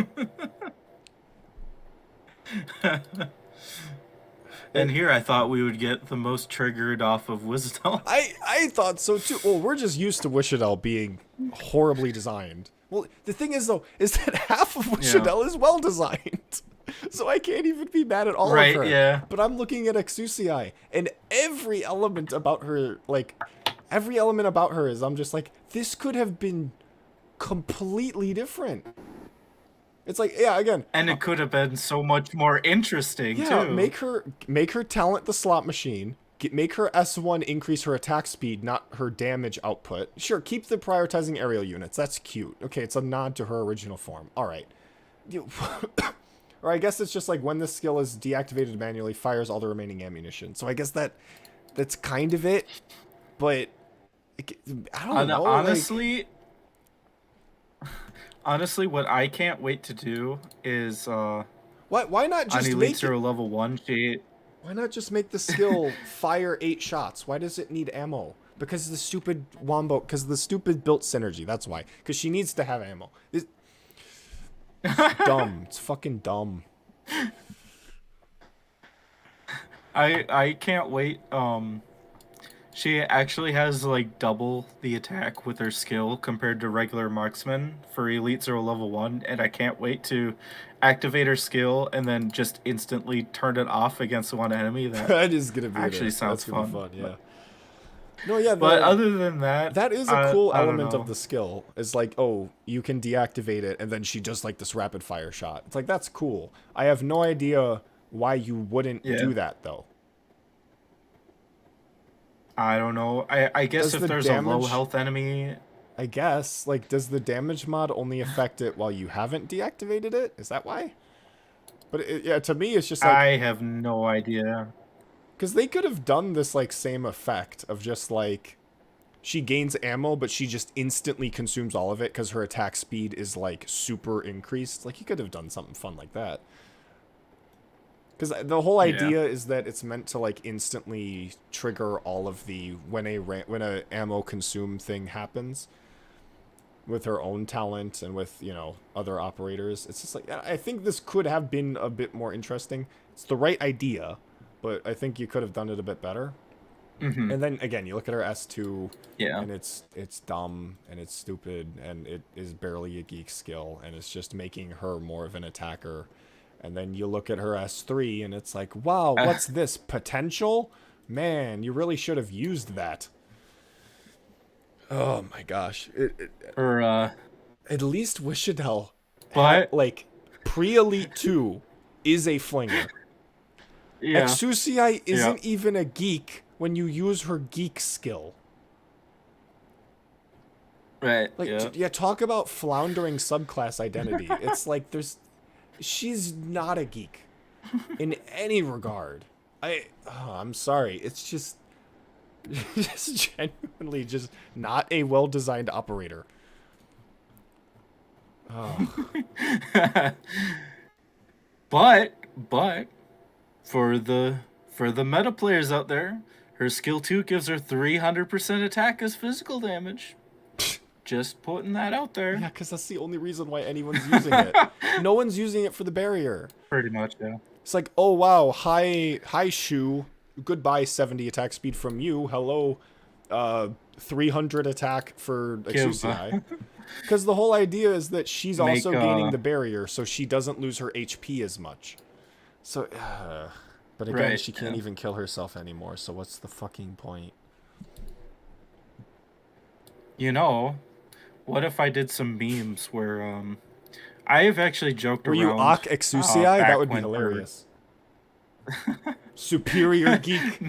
And here I thought we would get the most triggered off of Wishadel. I thought so too. Well, we're just used to Wishadel being horribly designed. Well, the thing is, though, is that half of Wishadel is well designed. So I can't even be mad at all of her. Yeah. But I'm looking at Exusiae, and every element about her is, I'm just like, this could have been completely different. It's like, again. And it could have been so much more interesting, too. Make her talent the slot machine. Make her S1 increase her attack speed, not her damage output. Sure, keep the prioritizing aerial units. That's cute. Okay, it's a nod to her original form. All right. Or I guess it's just like when this skill is deactivated manually, fires all the remaining ammunition. So I guess that's kind of it. But I don't know. Honestly, what I can't wait to do is why not just on Elite Zero level 1, why not just make the skill fire 8 shots? Why does it need ammo? Because the stupid Wombo, because the stupid built synergy. That's why. Because she needs to have ammo. It's dumb. It's fucking dumb. I can't wait. She actually has like double the attack with her skill compared to regular marksman for Elite Zero level 1, and I can't wait to activate her skill and then just instantly turn it off against one enemy. That is gonna be actually sounds fun. Yeah. No, yeah. But other than that, that is a cool element of the skill. Is like, oh, you can deactivate it, and then she does like this rapid fire shot. It's like, that's cool. I have no idea why you wouldn't do that though. I don't know. I guess if there's a low health enemy... I guess. Like, does the damage mod only affect it while you haven't deactivated it? Is that why? But, to me, it's just like... I have no idea. Because they could have done this like same effect of just like she gains ammo, but she just instantly consumes all of it because her attack speed is like super increased. Like you could have done something fun like that. Because the whole idea is that it's meant to like instantly trigger all of the when a ammo consume thing happens with her own talent and with, you know, other operators. It's just like, I think this could have been a bit more interesting. It's the right idea, but I think you could have done it a bit better. Mm-hmm. And then again, you look at her S2, Yeah. and it's dumb and it's stupid and it is barely a geek skill and it's just making her more of an attacker. And then you look at her S3 and it's like, wow, what's this? Potential? Man, you really should have used that. Oh my gosh. At least Wishadel, like, pre-Elite 2 is a flinger. Yeah. Exusiai isn't even a geek when you use her geek skill. Right. Like, yeah, talk about floundering subclass identity. It's like she's not a geek in any regard. I'm sorry. It's just genuinely just not a well-designed operator. Oh. But for the meta players out there, her skill 2 gives her 300% attack as physical damage. Just putting that out there. Yeah, because that's the only reason why anyone's using it. No one's using it for the barrier. Pretty much, yeah. It's like, oh wow, hi Shu. Goodbye 70 attack speed from you. Hello 300 attack for Exusiai. Because the whole idea is that she's also gaining the barrier, so she doesn't lose her HP as much. So, but again, she can't even kill herself anymore, so what's the fucking point? You know, what if I did some memes where I have actually joked around. Were you Ak Exusiai? That would be hilarious. Superior geek.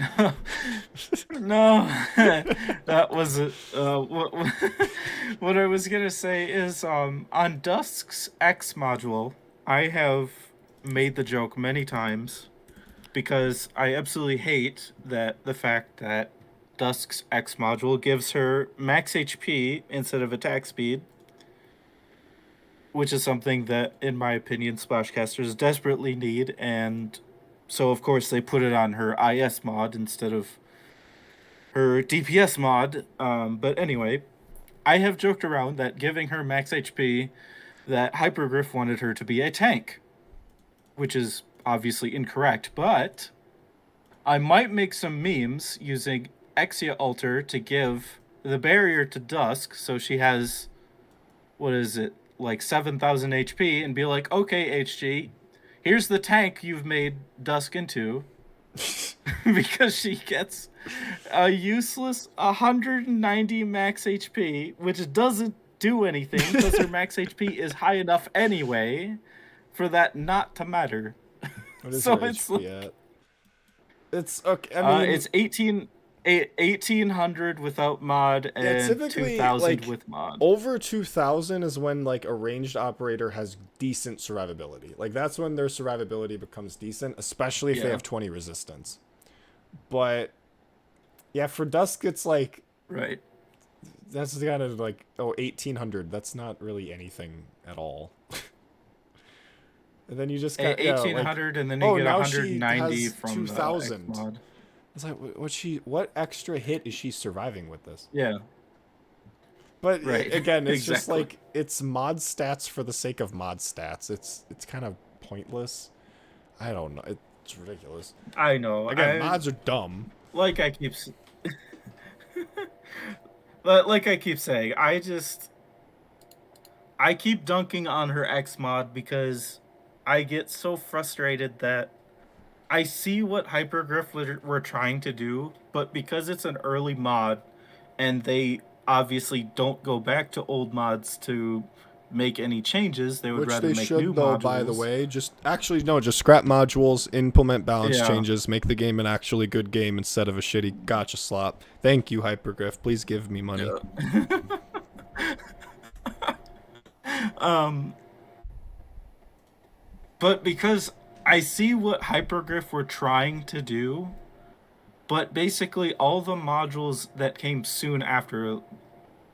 No. That was what I was gonna say is on Dusk's X module, I have made the joke many times because I absolutely hate the fact that Dusk's X module gives her max HP instead of attack speed, which is something that, in my opinion, Splashcasters desperately need, and so of course they put it on her IS mod instead of her DPS mod. But anyway, I have joked around that giving her max HP, that Hypergriff wanted her to be a tank, which is obviously incorrect, but I might make some memes using Exia Alter to give the barrier to Dusk, so she has, what is it, like 7,000 HP, and be like, okay, HG, here's the tank you've made Dusk into, because she gets a useless 190 max HP, which doesn't do anything, because her max HP is high enough anyway for that not to matter. What is So her it's HP at? It's okay. I mean, it's 1800 without mod and 2000 like, with mod. Over 2000 is when like a ranged operator has decent survivability. Like that's when their survivability becomes decent, especially if they have 20 resistance. But yeah, for Dusk it's like that's kind of like 1800. That's not really anything at all. And then you just got 1800 and then you get 190 from 2000 the mod. It's like what extra hit is she surviving with this? Yeah. But again, it's just like it's mod stats for the sake of mod stats. It's kind of pointless. I don't know. It's ridiculous. I know. Again, mods are dumb. Like I keep like I keep saying, I keep dunking on her X mod because I get so frustrated that I see what Hypergriff were trying to do, but because it's an early mod, and they obviously don't go back to old mods to make any changes, they would rather make new modules. By the way. Just scrap modules, implement balance changes, make the game an actually good game instead of a shitty gacha slop. Thank you, Hypergriff. Please give me money. But because I see what Hypergriff were trying to do, But basically, all the modules that came soon after,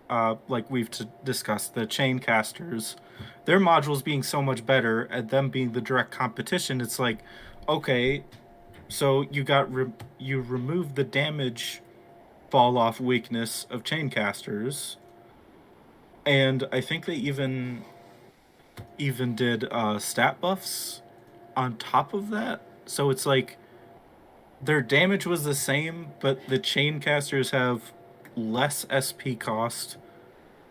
like we've discussed, the chain casters, their modules being so much better and them being the direct competition, it's like, okay, so you remove the damage fall off weakness of chain casters, and I think they even did stat buffs on top of that. So it's like their damage was the same, but the chain casters have less SP cost.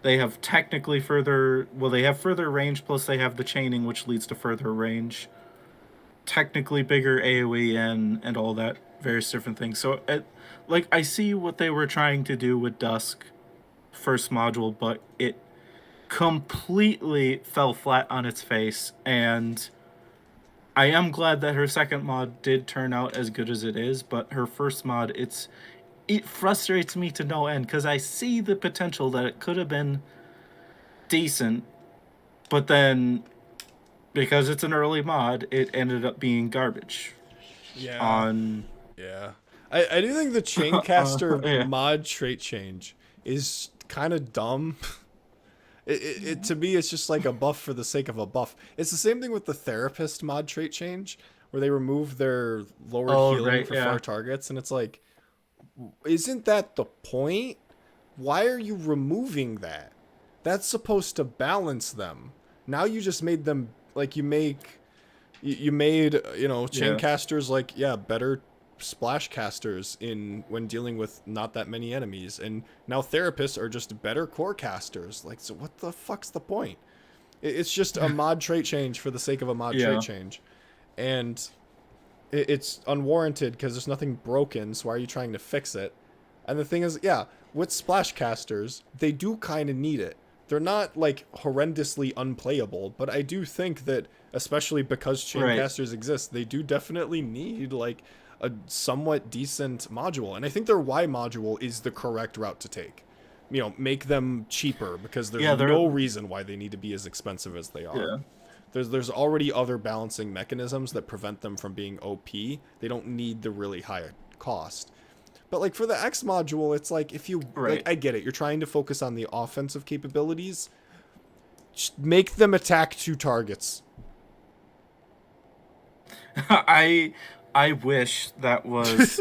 They have technically further. Well, they have further range. Plus, they have the chaining, which leads to further range. Technically bigger AOE and all that various different things. So, like, I see what they were trying to do with Dusk first module, but it completely fell flat on its face, and I am glad that her second mod did turn out as good as it is, but her first mod, it frustrates me to no end because I see the potential that it could have been decent, but then because it's an early mod, it ended up being garbage. Yeah. On Yeah. I do think the Chaincaster yeah. mod trait change is kind of dumb. It to me, it's just like a buff for the sake of a buff. It's the same thing with the Therapist mod trait change, where they remove their lower healing for far targets, and it's like, isn't that the point? Why are you removing that? That's supposed to balance them. Now you just made them like you made chain casters like better splash casters when dealing with not that many enemies, and now therapists are just better core casters. Like, so what the fuck's the point? It's just a mod trait change for the sake of a mod trait change, and it's unwarranted because there's nothing broken. So why are you trying to fix it? And the thing is, with splash casters, they do kind of need it. They're not like horrendously unplayable, but I do think that, especially because chain casters exist, they do definitely need like a somewhat decent module. And I think their Y module is the correct route to take. You know, make them cheaper, because there's no reason why they need to be as expensive as they are. Yeah. There's already other balancing mechanisms that prevent them from being OP. They don't need the really high cost. But like for the X module, it's like, if you like, I get it, you're trying to focus on the offensive capabilities. Just make them attack 2 targets. I wish that was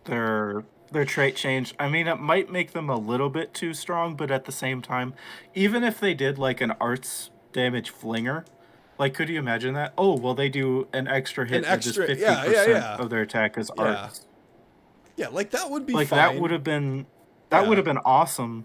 their trait change. I mean, it might make them a little bit too strong, but at the same time, even if they did like an arts damage flinger, like, could you imagine that? Oh, well, they do an extra hit, and just 50% of their attack is arts. Yeah, like that would be like fine. That would have been awesome.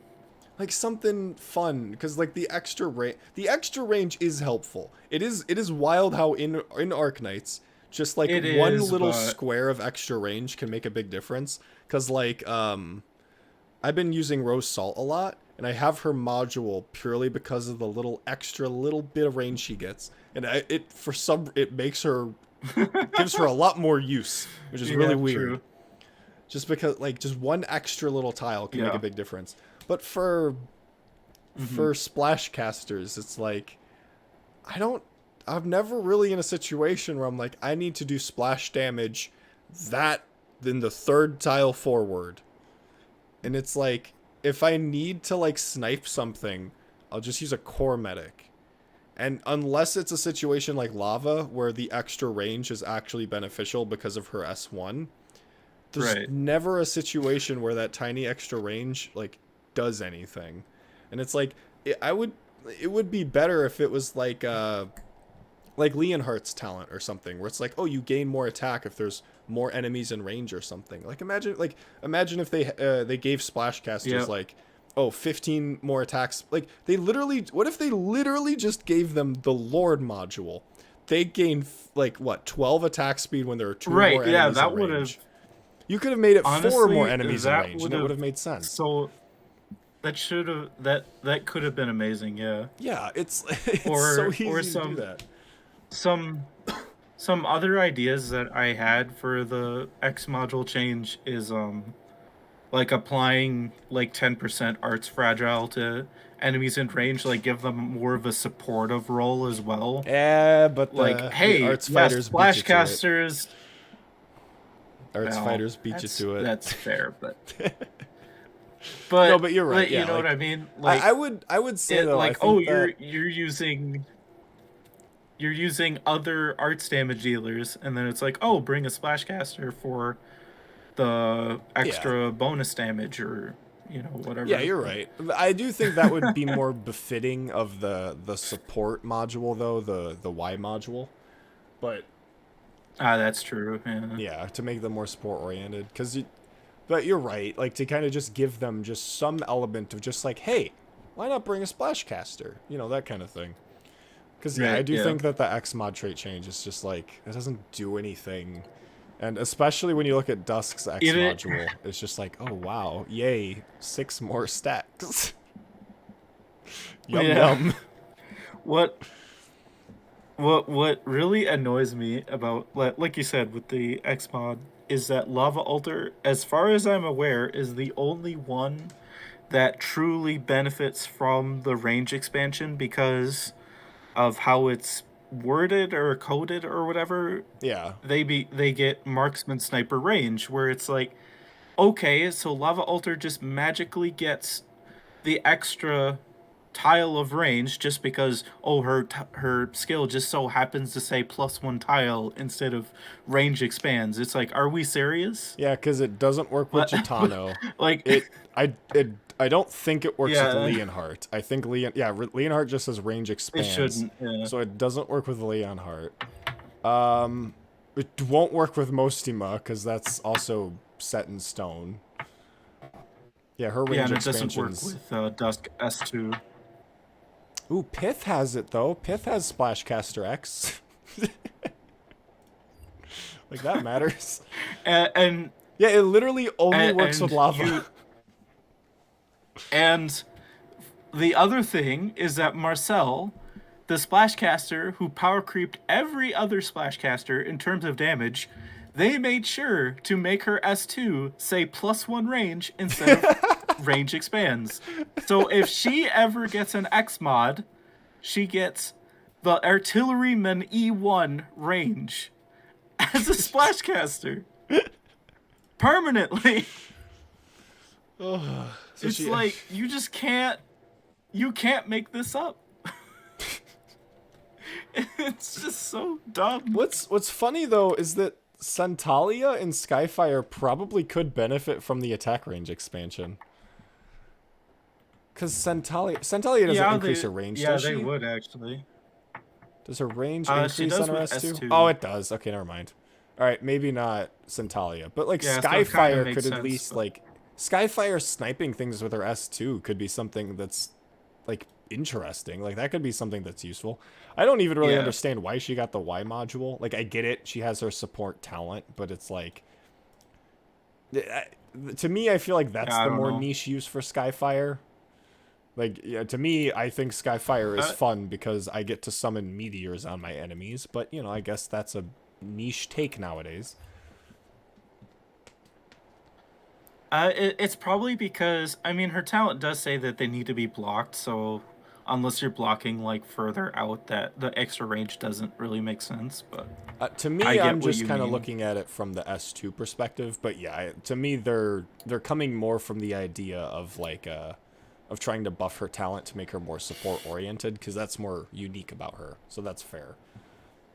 Like something fun, because like the extra range is helpful. It is wild how in Arknights, just like one little square of extra range can make a big difference. Because like I've been using Rose Salt a lot, and I have her module purely because of the little bit of range she gets, and it makes her gives her a lot more use, which is really weird. True. Just because like just one extra little tile can make a big difference. But for splash casters, it's like I'm never really in a situation where I'm like, I need to do splash damage then the 3rd tile forward. And it's like, if I need to like snipe something, I'll just use a core medic. And unless it's a situation like Lava where the extra range is actually beneficial because of her S1, there's never a situation where that tiny extra range like does anything. And it's like, it would be better if it was like Leonhardt's talent or something, where it's like, oh, you gain more attack if there's more enemies in range or something. Like imagine if they gave splash casters like, oh, 15 more attacks. Like what if they literally just gave them the Lord module? They gain like 12 attack speed when there are 2 more enemies that in would range. You could have made it honestly, 4 more enemies in range, and it would have made sense. So that could have been amazing, yeah. Yeah, it's so easy to do that. Some other ideas that I had for the X module change is like applying like 10% arts fragile to enemies in range, like give them more of a supportive role as well. Yeah, but like, hey, the arts fighters splash casters. Arts Well, fighters beat you to it. That's fair, but No, but you're right. You Yeah, know like, what I mean? Like I would say though, I like, oh, think that you're using other arts damage dealers, and then it's like, oh, bring a splash caster for the yeah. extra bonus damage, or whatever. Yeah, you're right. I do think that would be more befitting of the support module though, the Y module. But That's true. yeah, to make them more support oriented, but you're right. Like to kind of just give them just some element of just like, hey, why not bring a splash caster? That kind of thing. Because yeah, Right, I do think that the X mod trait change is just like it doesn't do anything, and especially when you look at Dusk's X module, it's just like, oh wow, yay, 6 more stacks. Yum yum. What really annoys me about, like you said, with the X mod is that Lava Altar, as far as I'm aware, is the only one that truly benefits from the range expansion because of how it's worded or coded or whatever. Yeah. They get marksman sniper range, where it's like, okay, so Lava Altar just magically gets the extra tile of range just because her skill just so happens to say +1 tile instead of range expands. It's like, are we serious? Yeah, because it doesn't work with Gitano. Like I don't think it works Yeah. with Leonhardt. I think Leonhardt just says range expands. It shouldn't. Yeah. So it doesn't work with Leonhardt. It won't work with Mostima because that's also set in stone. Yeah, her range and it doesn't expansions. work with Dusk S2. Ooh, Pith has it though. Pith has Splashcaster X. Like that matters. And yeah, it literally only works with lava. And the other thing is that Marcel, the Splashcaster who power creeped every other Splashcaster in terms of damage, they made sure to make her S2 say +1 range instead of range expands. So if she ever gets an X mod, she gets the Artilleryman E1 range as a Splashcaster. Permanently. So it's like, you just can't make this up. It's just so dumb. What's funny though is that Santalia and Skyfire probably could benefit from the attack range expansion. Because Santalia doesn't increase her range, does she? Yeah, they would actually. Does her range she increase does on her with S2? S2? Oh, it does. Okay, never mind. All right, maybe not Santalia, but like Yeah, so it kinda Skyfire makes could at sense, least but- like Skyfire sniping things with her S2 could be something that's like interesting. Like that could be something that's useful. I don't even really Yeah. understand why she got the Y module. Like I get it, she has her support talent, but it's like to me, I feel like that's I the don't more know. niche use for Skyfire. Like, yeah, to me, I think Skyfire is fun because I get to summon meteors on my enemies, but, I guess that's a niche take nowadays. It's probably because, her talent does say that they need to be blocked, so unless you're blocking, like, further out, that the extra range doesn't really make sense, but... To me, I get I'm what just you kind of mean. looking at it from the S2 perspective, but yeah, to me, they're coming more from the idea of, like, of trying to buff her talent to make her more support-oriented, because that's more unique about her, so that's fair.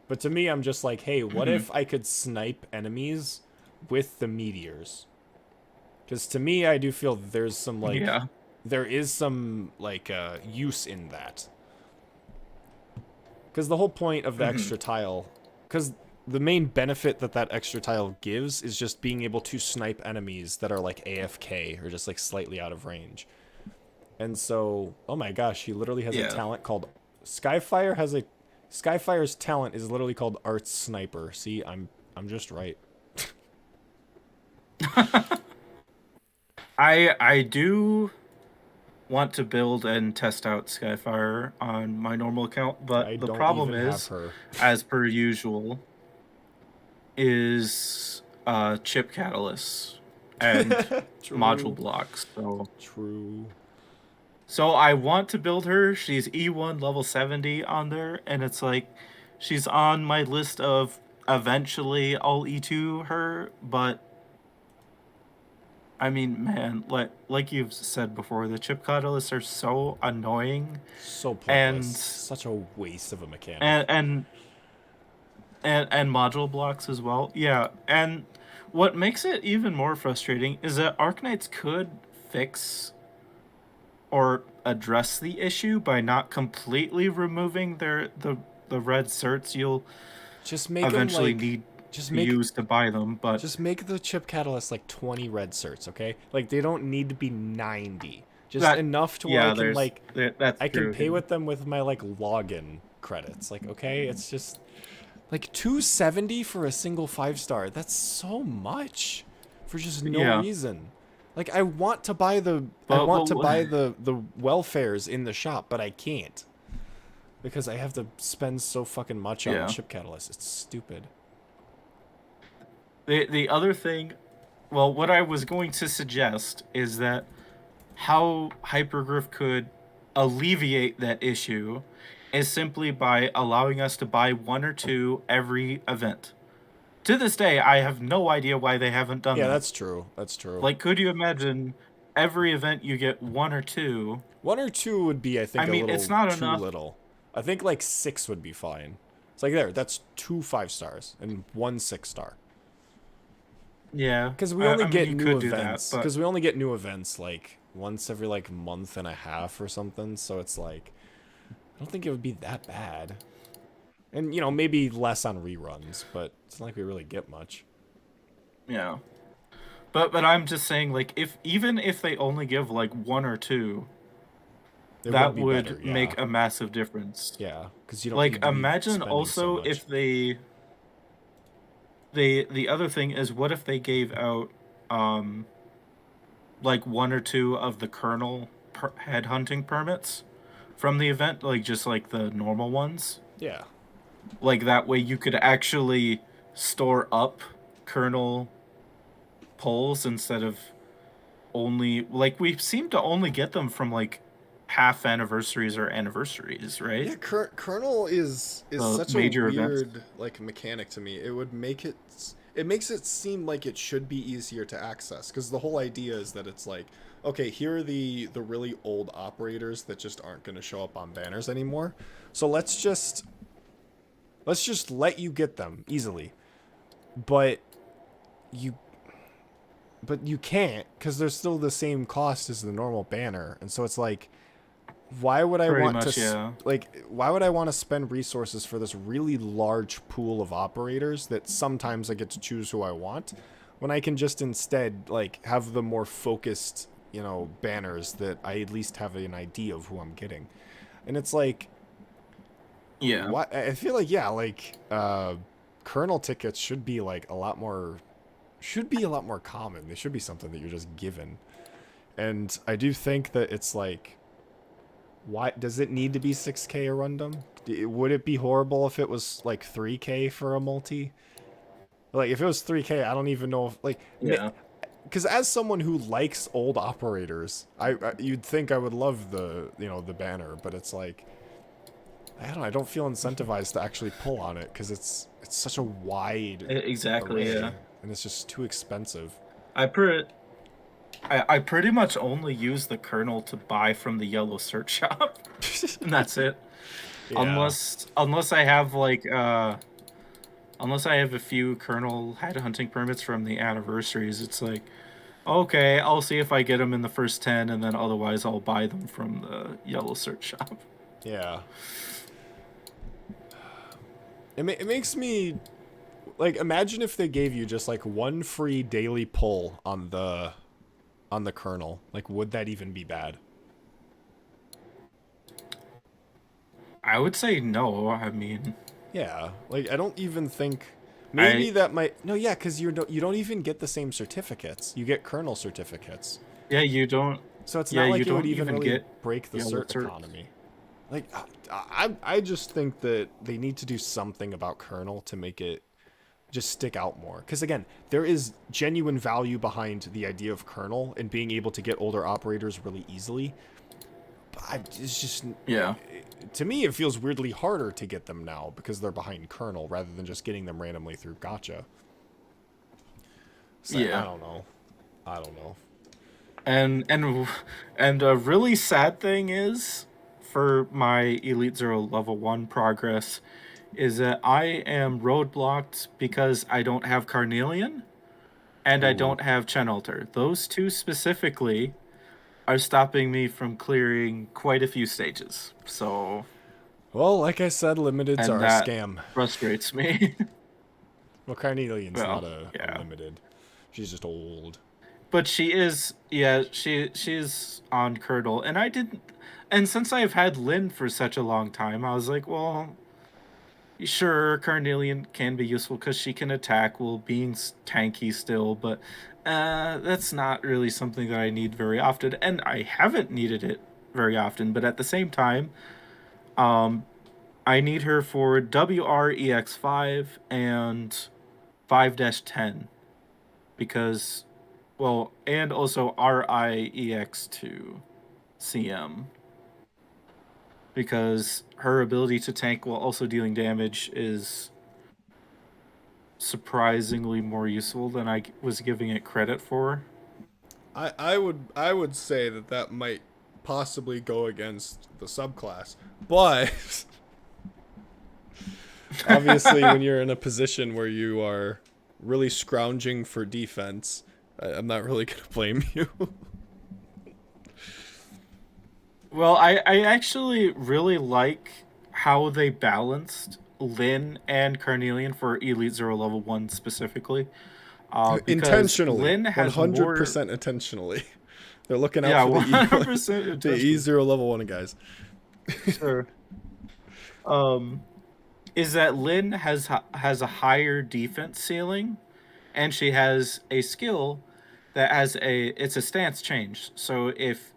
But to me, I'm just like, hey, what if I could snipe enemies with the meteors? Because to me, I do feel there's some, like... Yeah. There is some, like, use in that. Because the whole point of the extra tile... Because the main benefit that extra tile gives is just being able to snipe enemies that are, like, AFK, or just, like, slightly out of range. And so, oh my gosh, he literally has a talent called... Skyfire's talent is literally called Arts Sniper. See, I'm just right. I do want to build and test out Skyfire on my normal account, but the problem is, as per usual, is chip catalysts and module blocks. So True. So I want to build her. She's E1 level 70 on there, and it's like she's on my list of eventually I'll E2 her, but I mean, man, like you've said before, the chip catalysts are so annoying, So pointless. and Such a waste of a mechanic. and and and module blocks as well. Yeah, and what makes it even more frustrating is that Arknights could fix or address the issue by not completely removing the red certs you'll Just make them eventually like, need just to make use to buy them. But just make the chip catalyst like 20 red certs, okay? Like they don't need to be 90. Just that enough to where I yeah, can like that's I can true. pay with them with my like login credits. Like, okay, it's just like 270 for a single 5-star. That's so much for just no Yeah, reason. Like I want to buy the but the welfares in the shop, but I can't because I have to spend so fucking much on yeah. chip catalyst. It's stupid. The other thing, well, what I was going to suggest is that how Hypergriff could alleviate that issue is simply by allowing us to buy one or two every event. To this day, I have no idea why they haven't done Yeah, that. that's true. That's true. Like, could you imagine every event you get one or two? One or two would be, I I think, a mean, little it's not too enough. little. I think like 6 would be fine. It's like there, that's 2 5-stars and 1 6-star. Yeah, Because we only I mean, get you new could do that, events. but Because we only get new events like once every like month and a half or something. So it's like, I don't think it would be that bad. And you know, maybe less on reruns, but it's not like we really get much. yeah. But I'm just saying, like, if even if they only give like one or two, It that would be would better, yeah. make a massive difference. Yeah, because you don't Like, need to be imagine spending so also much. if the other thing is, what if they gave out um like one or two of the kernel headhunting permits from the event, like just like the normal ones. Yeah. Like that way you could actually store up kernel polls instead of only like we seem to only get them from like half anniversaries or anniversaries, right? Yeah, kernel is The such a major events. weird like mechanic to me. It would make it makes it seem like it should be easier to access because the whole idea is that it's like, okay, here are the really old operators that just aren't going to show up on banners anymore. So let's just let you get them easily. But you you can't because they're still the same cost as the normal banner. And so it's like, why would I Pretty want much, to yeah. like why would I want to spend resources for this really large pool of operators that sometimes I get to choose who I want when I can just instead like have the more focused, you know, banners that I at least have an idea of who I'm getting. And it's like, Yeah. what I feel like, yeah, like kernel tickets should be like a lot more common. They should be something that you're just given. And I do think that it's like, why does it need to be 6K a rundum? Would it be horrible if it was like 3K for a multi? Like if it was 3K, I don't even know if like, Yeah. because as someone who likes old operators, I you'd think I would love the, you know, the banner, but it's like, I don't know, I don't feel incentivized to actually pull on it because it's such a wide Exactly, array, yeah. and it's just too expensive. I per I pretty much only use the kernel to buy from the yellow search shop, and that's it. Yeah. Unless I have like unless I have a few kernel headhunting permits from the anniversaries, it's like, okay, I'll see if I get them in the first 10, and then otherwise I'll buy them from the yellow search shop. Yeah. It makes me like, imagine if they gave you just like one free daily pull on the kernel. Like, would that even be bad? I would say no. I mean, Yeah, like I don't even think maybe I that might no, yeah, because you don't even get the same certificates. You get kernel certificates, yeah, you don't. so it's Yeah, not you like it would don't even even really get break the yellow cert certs. economy. Like I just think that they need to do something about kernel to make it just stick out more. Because again, there is genuine value behind the idea of kernel and being able to get older operators really easily. But it's just, Yeah. to me, it feels weirdly harder to get them now because they're behind kernel rather than just getting them randomly through gotcha. So Yeah. I don't know. And a really sad thing is for my Elite Zero level 1 progress is that I am roadblocked because I don't have Carnelian and I Ooh. don't have Chenalter. Those two specifically are stopping me from clearing quite a few stages. So, Well, like I said, limiteds and are a that scam. frustrates me. Well, Carnelian's not Well, a yeah. limited. She's just old. But she is, yeah, she's on Curdle, and I didn't, and since I've had Lynn for such a long time, I was like, well, sure, Carnelian can be useful because she can attack while being tanky still, but that's not really something that I need very often, and I haven't needed it very often. But at the same time, um, I need her for WREX5 and 5-10 because, well, and also RIEX2 CM because her ability to tank while also dealing damage is surprisingly more useful than I was giving it credit for. I would say that that might possibly go against the subclass, but obviously when you're in a position where you are really scrounging for defense, I'm not really gonna blame you. Well, I actually really like how they balanced Lynn and Carnelian for Elite Zero level 1 specifically. Because Intentionally, Lynn has more. 100% intentionally. They're looking out Yeah, for the E 100% the E intentional. zero level one guys. Sure. Um, is that Lynn has a higher defense ceiling, and she has a skill that has it's a stance change. So if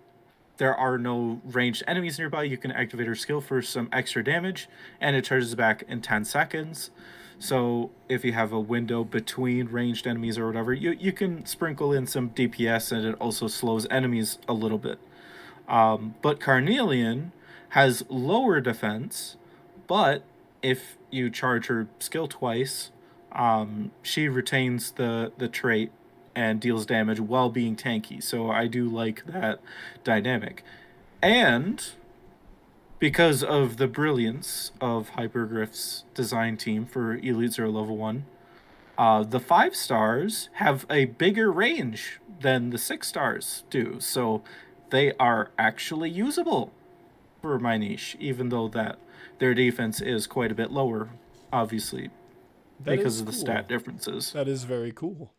there are no ranged enemies nearby, you can activate her skill for some extra damage, and it charges back in 10 seconds. So if you have a window between ranged enemies or whatever, you can sprinkle in some DPS, and it also slows enemies a little bit. But Carnelian has lower defense, but if you charge her skill twice, she retains the trait and deals damage while being tanky. So I do like that dynamic. And because of the brilliance of Hypergriff's design team for Elite Zero Level 1, the 5 stars have a bigger range than the 6 stars do. So they are actually usable for my niche, even though that their defense is quite a bit lower, obviously, That because is of the stat cool. differences. That is very cool.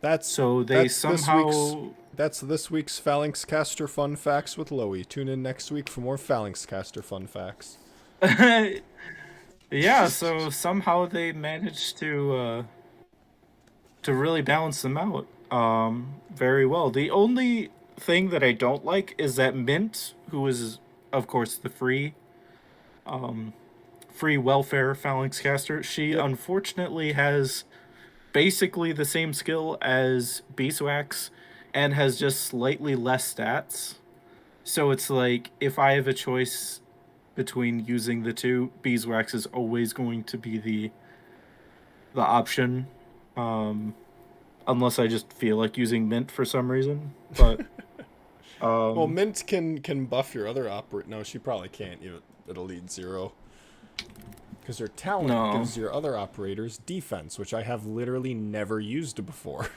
That's So they that's this week's somehow. that's this week's Phalanx Caster fun facts with Loey. Tune in next week for more Phalanx Caster fun facts. Yeah, so somehow they managed to really balance them out very well. The only thing that I don't like is that Mint, who is of course the free welfare phalanx caster, she Yep. unfortunately has basically the same skill as Beeswax and has just slightly less stats. So it's like if I have a choice between using the two, Beeswax is always going to be the option. Um, Unless I just feel like using Mint for some reason. But Well, um, Mint can buff your other operator. No, she probably can't. It'll lead zero because her talent no. gives your other operators defense, which I have literally never used before.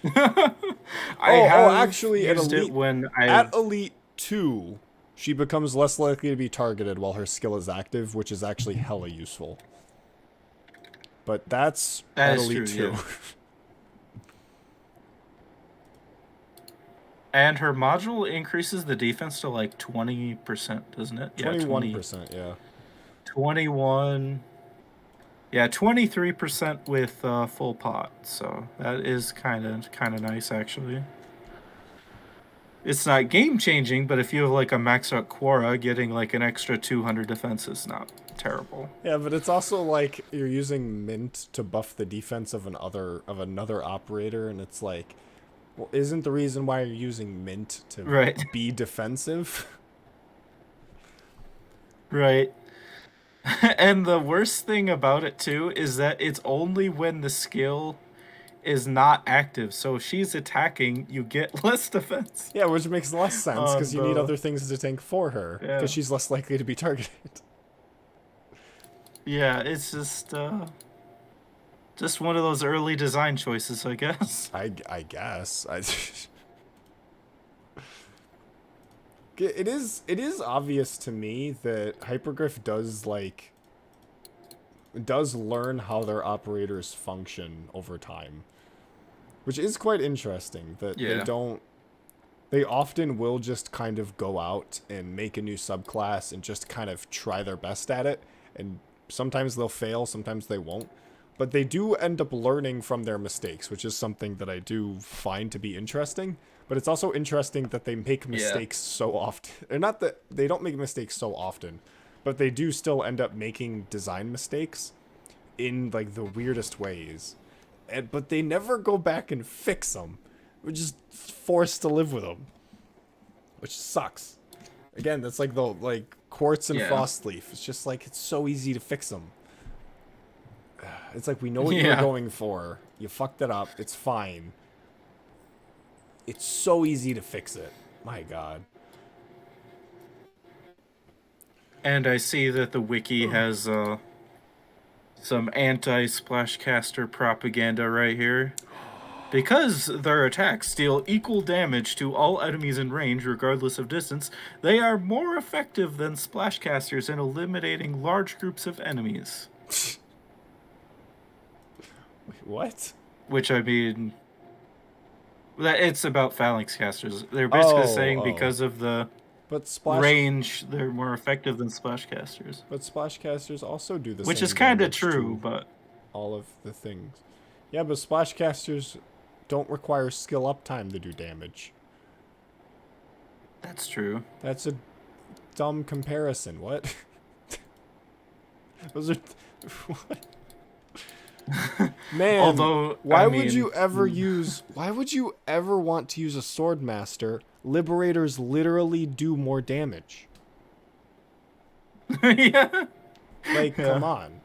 I Oh, have actually, used it when at I've. elite 2, she becomes less likely to be targeted while her skill is active, which is actually hella useful. But that's That at is elite true, 2. yeah. And her module increases the defense to like 20%, doesn't it? Yeah, 21%, yeah. 21. Yeah, 23% with full pot. So that is kind of nice actually. It's not game changing, but if you have like a maxed out Quora, getting like an extra 200 defense is not terrible. Yeah, but it's also like you're using Mint to buff the defense of another operator, and it's like, well, isn't the reason why you're using Mint to Right. be defensive? Right. And the worst thing about it too is that it's only when the skill is not active. So if she's attacking, you get less defense. Yeah, which makes less sense because you need the- other things to tank for her Yeah. because she's less likely to be targeted. Yeah, it's just one of those early design choices, I guess. I guess. It is obvious to me that Hypergriff does learn how their operators function over time, which is quite interesting that they often will just kind of go out and make a new subclass and just kind of try their best at it, and sometimes they'll fail, sometimes they won't, but they do end up learning from their mistakes, which is something that I do find to be interesting. But it's also interesting that they make mistakes so often. Or not that they don't make mistakes so often, but they do still end up making design mistakes in like the weirdest ways. But they never go back and fix them. We're just forced to live with them, which sucks. Again, that's like the Quartz and Frostleaf. It's just like it's so easy to fix them. It's like we know what you're going for. You fucked it up. It's fine. It's so easy to fix it. My God. And I see that the wiki has some anti-Splashcaster propaganda right here. Because their attacks deal equal damage to all enemies in range, regardless of distance, they are more effective than Splashcasters in eliminating large groups of enemies. What? Which, I mean... It's about Phalanx casters. They're basically saying because of the range, they're more effective than Splashcasters. But Splashcasters also do the same. Which is kind of true, but... all of the things. Yeah, but Splashcasters don't require skill up time to do damage. That's true. That's a dumb comparison. What? Those are... what? Man, although why would you ever want to use a Swordmaster? Liberators literally do more damage. Yeah. Like, come on.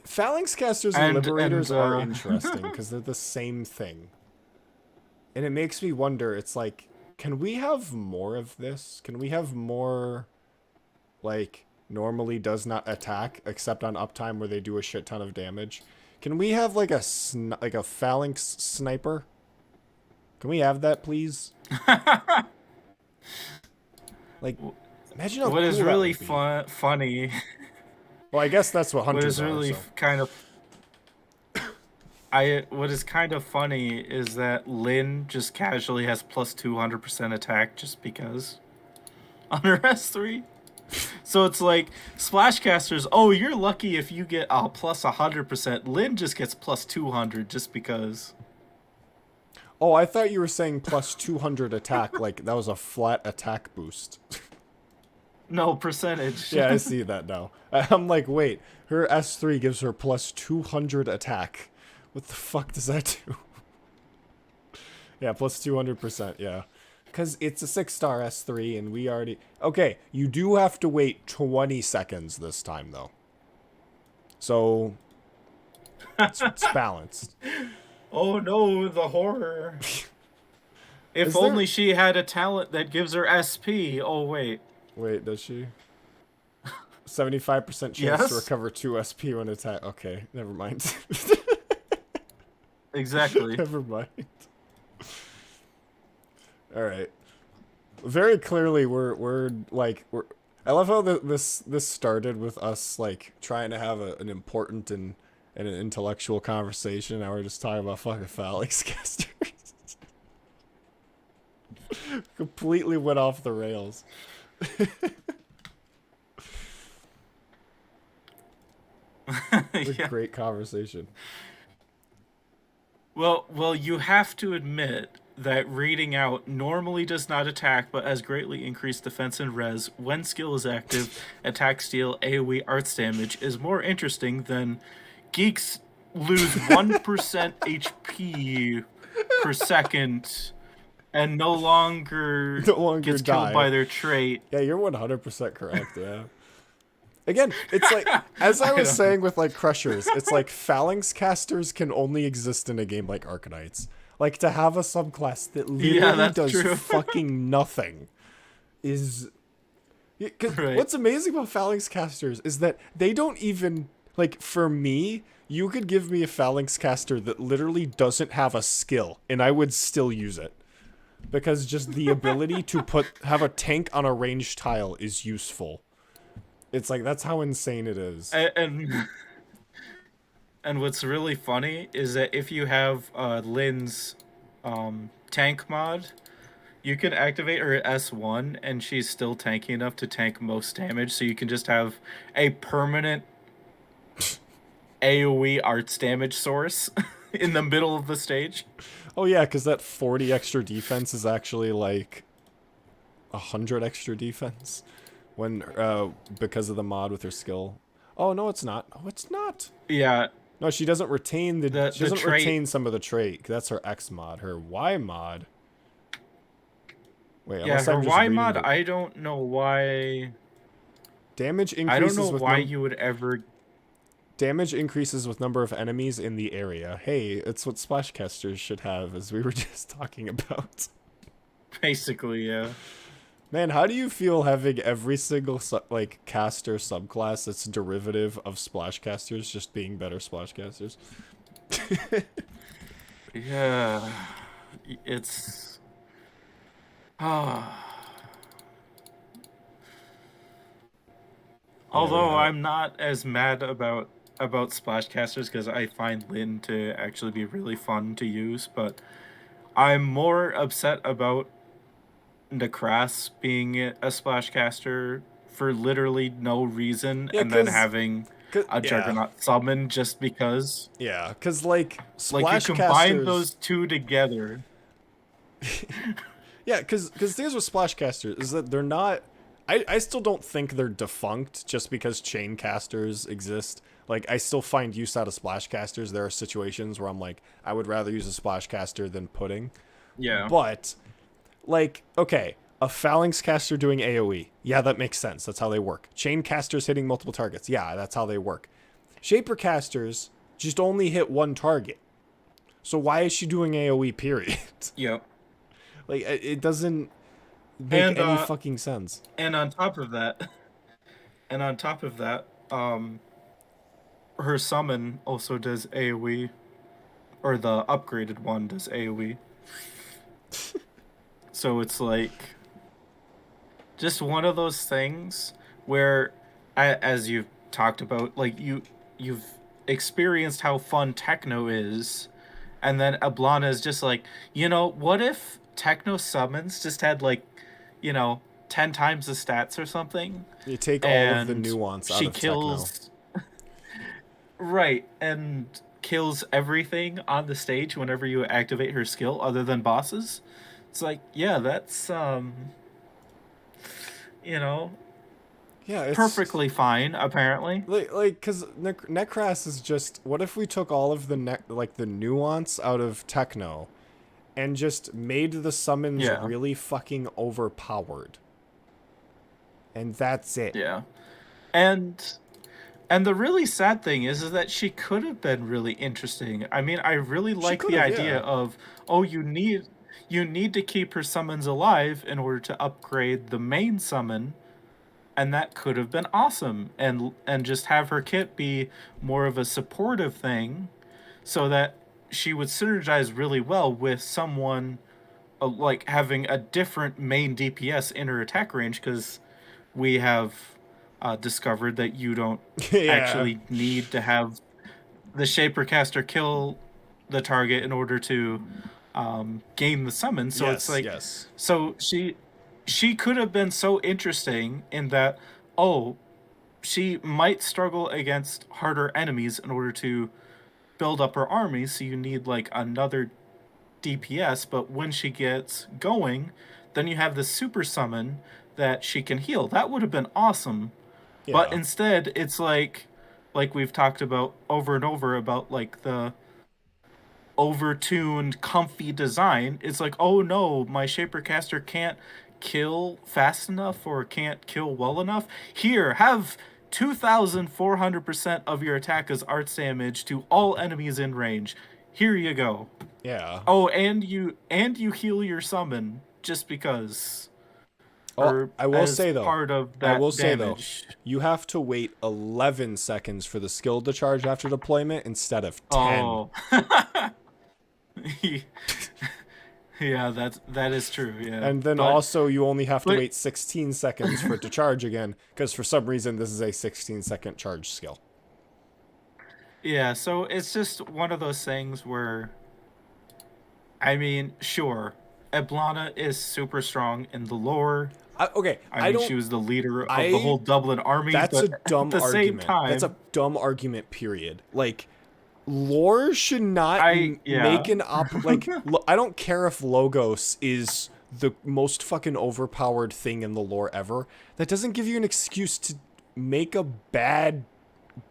Phalanx casters and Liberators are interesting because they're the same thing. And it makes me wonder, it's like, can we have more of this? Can we have more, like, normally does not attack except on uptime where they do a shit ton of damage? Can we have like a Phalanx sniper? Can we have that, please? Like, imagine how what cool is really funny. Well, I guess that's what hunters what is really are, so. kind of what is kind of funny is that Lynn just casually has plus 200% attack just because on her S3. So it's like Splashcasters, oh, you're lucky if you get plus 100%. Lynn just gets plus 200 just because. Oh, I thought you were saying plus 200 attack, like that was a flat attack boost. No, percentage. Yeah, I see that now. I'm like, wait, her S3 gives her plus 200 attack. What the fuck does that do? Yeah, plus 200%, yeah. Because it's a 6-star S3 and we already... Okay, you do have to wait 20 seconds this time, though. So, it's balanced. Oh no, the horror. If only she had a talent that gives her SP. Oh, wait. Wait, does she? 75% chance to recover 2 SP when attack. Okay, never mind. Exactly. Never mind. All right. Very clearly, we're I love how this started with us like trying to have an important and an intellectual conversation. Now we're just talking about fucking Phalanx casters. Completely went off the rails. Yeah. Great conversation. Well, you have to admit that reading out normally does not attack but has greatly increased defense and res when skill is active, attack, steal, AoE, arts damage is more interesting than geeks lose 1% HP per second and no longer gets killed by their trait. Yeah, you're 100% correct, yeah. Again, it's like, as I I was don't saying with like Crushers, it's like Phalanx casters can only exist in a game like Arknights. Like, to have a subclass that Yeah, literally that's does true. fucking nothing is. Because Right. what's amazing about Phalanx casters is that they don't even. Like, for me, you could give me a Phalanx caster that literally doesn't have a skill, and I would still use it. Because just the ability to have a tank on a ranged tile is useful. It's like, that's how insane it is. And what's really funny is that if you have Lynn's tank mod, you can activate her S1 and she's still tanky enough to tank most damage, so you can just have a permanent AoE arts damage source in the middle of the stage. Oh yeah, because that 40 extra defense is actually like 100 extra defense when because of the mod with her skill. Oh no, it's not. Oh, it's not. Yeah, No, she doesn't retain she the doesn't trait. retain some of the trait. That's her X mod. Her Y mod. Wait, Yeah, unless her I'm just Y reading mod, the I don't know why. damage I don't know increases with why you would ever. damage increases with number of enemies in the area. Hey, it's what splashcasters should have, as we were just talking about. Basically, yeah. Man, how do you feel having every single like caster subclass that's derivative of splashcasters just being better splashcasters? Yeah. It's. Ah. Yeah, Although I'm not as mad about splashcasters because I find Lynn to actually be really fun to use, but I'm more upset about Necras being a splashcaster for literally no reason, yeah, and then cause, having a yeah, Juggernaut summon just because. yeah, cause like Like you combine splashcasters, those two together. yeah, cause here's what splashcasters is that they're not. I still don't think they're defunct just because chain casters exist. Like, I still find use out of splashcasters. There are situations where I'm like, I would rather use a splashcaster than pudding. Yeah. But like, okay, a phalanx caster doing AoE. Yeah, that makes sense. That's how they work. Chain casters hitting multiple targets. Yeah, that's how they work. Shaper casters just only hit one target. So why is she doing AoE, period? Yep. Like, it doesn't make And any fucking sense. and on top of that, and on top of that, her summon also does AoE, or the upgraded one does AoE. So it's like just one of those things where, as you've talked about, like you've experienced how fun techno is, and then Ablana is just like, what if techno summons just had like, 10 times the stats or something, You take all of the and nuance out she of techno. kills right and kills everything on the stage whenever you activate her skill other than bosses. It's like, yeah, that's you know, Yeah, it's perfectly fine apparently. because Necras is just. What if we took all of the nuance out of techno, and just made the summons Yeah. really fucking overpowered? And that's it. Yeah. And and the really sad thing is that she could have been really interesting. I mean, I really She like could the have, idea yeah. of, oh, you need to keep her summons alive in order to upgrade the main summon, and that could have been awesome. And just have her kit be more of a supportive thing so that she would synergize really well with someone like having a different main DPS in her attack range, because we have discovered that you don't Yeah. actually need to have the Shaper caster kill the target in order to gain the summon. So it's Yes. like, Yes. so she could have been so interesting in that, oh, she might struggle against harder enemies in order to build up her army. So you need like another DPS, but when she gets going, then you have the super summon that she can heal. That would have been awesome. But Yeah. instead, it's like we've talked about over and over about like the overtuned, comfy design. It's like, oh no, my Shaper caster can't kill fast enough or can't kill well enough. Here, have 2,400% of your attack is arts damage to all enemies in range. Here you go. Yeah. Oh, and you heal your summon just because. Oh, Or I will as say though. part of I that will say though, damage. you have to wait 11 seconds for the skill to charge after deployment instead of 10. Oh. Yeah, that is true. Yeah. And then But also you only have to but- wait 16 seconds for it to charge again, because for some reason this is a 16-second charge skill. yeah, so it's just one of those things where, I mean, sure, Eblana is super strong in the lore. I mean, she was the leader of the whole Dublin army. That's but a dumb at the argument. same time, That's a dumb argument. Period. Like, lore should not make an I don't care if Logos is the most fucking overpowered thing in the lore ever. That doesn't give you an excuse to make a bad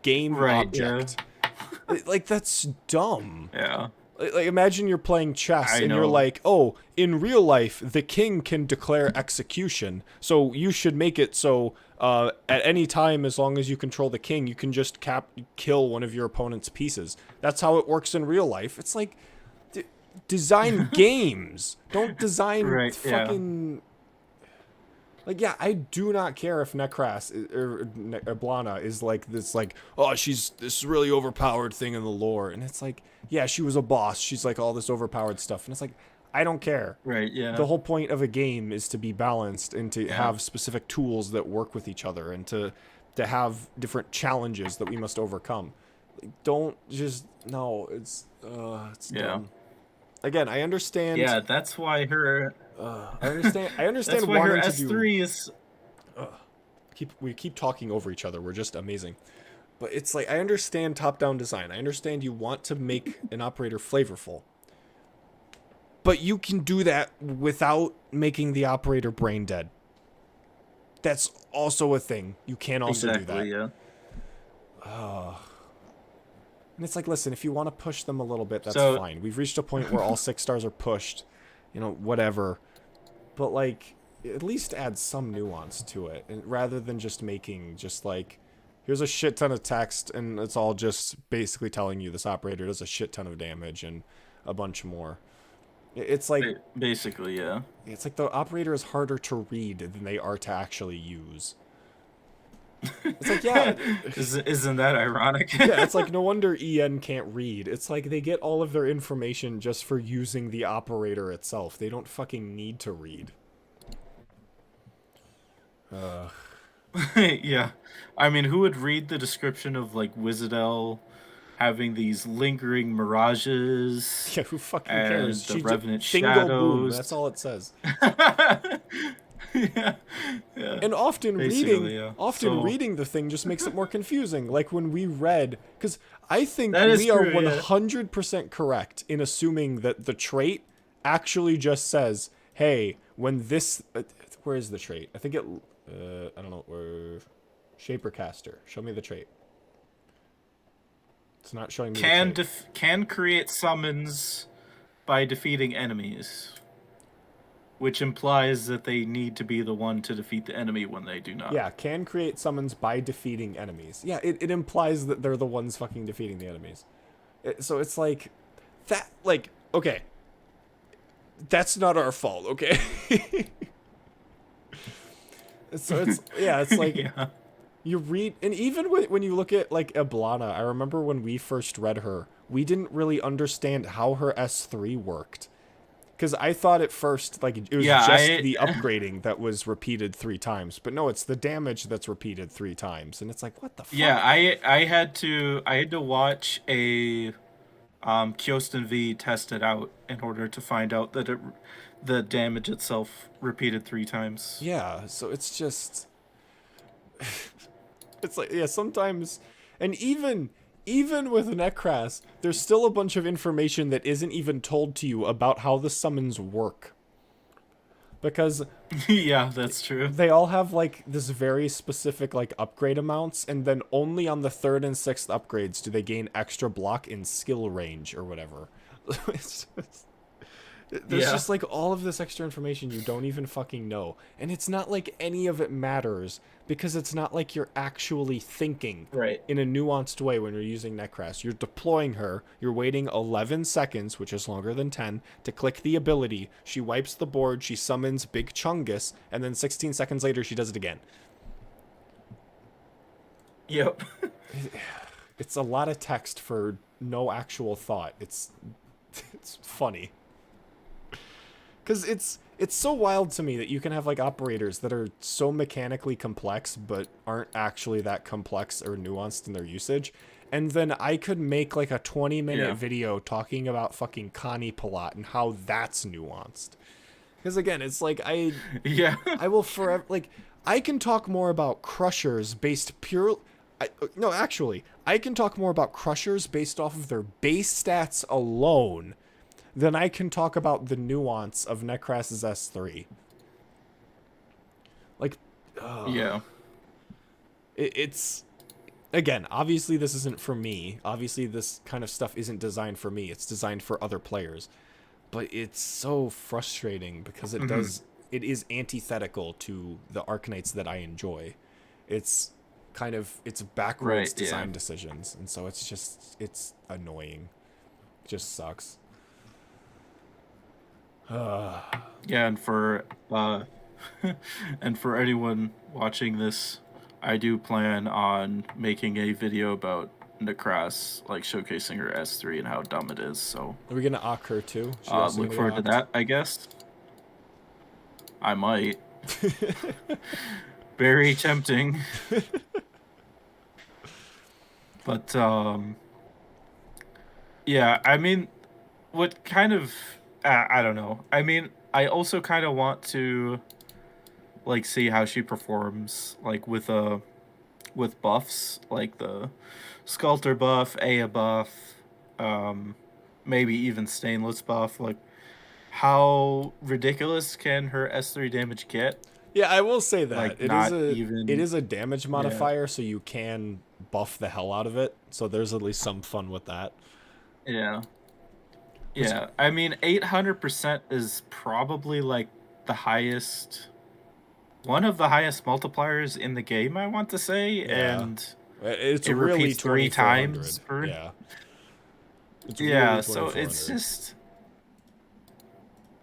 game object. Yeah. Like, that's dumb. Yeah. Like, imagine you're playing chess and you're like, oh, in real life, the king can declare execution. So you should make it so at any time, as long as you control the king, you can just kill one of your opponent's pieces. That's how it works in real life. It's like, design games. Don't design fucking... Like, yeah, I do not care if Nekras or Eblana is like this, like, oh, she's this really overpowered thing in the lore. And it's like, yeah, she was a boss. She's like all this overpowered stuff. And it's like, I don't care. Right, yeah. The whole point of a game is to be balanced and to have specific tools that work with each other and to have different challenges that we must overcome. Like, don't just, no, it's dumb. Again, I understand. Yeah, that's why her... I understand. That's why her wanting S3 is. We keep talking over each other. We're just amazing. But it's like, I understand top-down design. I understand you want to make an operator flavorful. But you can do that without making the operator brain dead. That's also a thing. You can also do that. Yeah. And it's like, listen, if you want to push them a little bit, that's So- fine. We've reached a point where all 6 stars are pushed. You know, whatever. But, like, at least add some nuance to it. And rather than just making just, like, here's a shit ton of text, and it's all just basically telling you this operator does a shit ton of damage and a bunch more. It's like... Basically, yeah. It's like the operator is harder to read than they are to actually use. It's like, yeah. Isn't that ironic? Yeah, it's like, no wonder EN can't read. It's like they get all of their information just for using the operator itself. They don't fucking need to read. Yeah. I mean, who would read the description of, like, Wizardel having these lingering mirages? Yeah, who fucking and cares? The Revenant Single Shadows. boom, that's all it says. Yeah. And often Basically, reading the thing just makes it more confusing. Like when we read, because I think That is we are true, yeah. 100% correct in assuming that the trait actually just says, hey, when this, where is the trait? I think it, I don't know, Shapercaster. Show me the trait. It's not showing me the trait. Can create summons by defeating enemies. Which implies that they need to be the one to defeat the enemy when they do not. Yeah, can create summons by defeating enemies. Yeah, it implies that they're the ones fucking defeating the enemies. So it's like, that, like, okay. That's not our fault, okay? So it's, yeah, it's like, Yeah. you read, and even when you look at, like, Eblana, I remember when we first read her, we didn't really understand how her S3 worked. Because I thought at first, like, it was the upgrading that was repeated 3 times. But no, it's the damage that's repeated 3 times. And it's like, what the fuck? Yeah, I had to watch a Kyostin V test it out in order to find out that the damage itself repeated 3 times. Yeah, so it's just... it's like, yeah, sometimes... And even with Nekras, there's still a bunch of information that isn't even told to you about how the summons work. Because... Yeah, that's true. They all have, like, this very specific, like, upgrade amounts, and then only on the 3rd and 6th upgrades do they gain extra block in skill range or whatever. There's just like all of this extra information you don't even fucking know. And it's not like any of it matters because it's not like you're actually thinking Right. in a nuanced way when you're using Netcrash. You're deploying her, you're waiting 11 seconds, which is longer than 10, to click the ability. She wipes the board, she summons Big Chungus, and then 16 seconds later she does it again. Yep. It's a lot of text for no actual thought. It's funny. Because it's so wild to me that you can have like operators that are so mechanically complex but aren't actually that complex or nuanced in their usage. And then I could make like a 20-minute video talking about fucking Connie Palat and how that's nuanced. Because again, it's like I will forever like I can talk more about Crushers based pure. I can talk more about Crushers based off of their base stats alone than I can talk about the nuance of Necras's S3. Like, it's again, obviously this isn't for me. Obviously this kind of stuff isn't designed for me. It's designed for other players. But it's so frustrating because it is antithetical to the arknights that I enjoy. It's backwards design decisions, and so it's annoying. It just sucks. And for and for anyone watching this, I do plan on making a video about Necras, like showcasing her S3 and how dumb it is. So are we gonna ock her too? Look forward to that, I guess. I might. Very tempting. But yeah, I mean, what kind of I don't know. I mean, I also kind of want to like see how she performs like with buffs, like the Sculptor buff, Aya buff, maybe even Stainless buff. Like, how ridiculous can her S3 damage get? Yeah, I will say that Like, it is a damage modifier, so you can buff the hell out of it. So there's at least some fun with that. Yeah. Yeah, I mean, 800% is probably like the highest, one of the highest multipliers in the game, I want to say, and it really repeats 3 times per. Yeah. It's really so it's just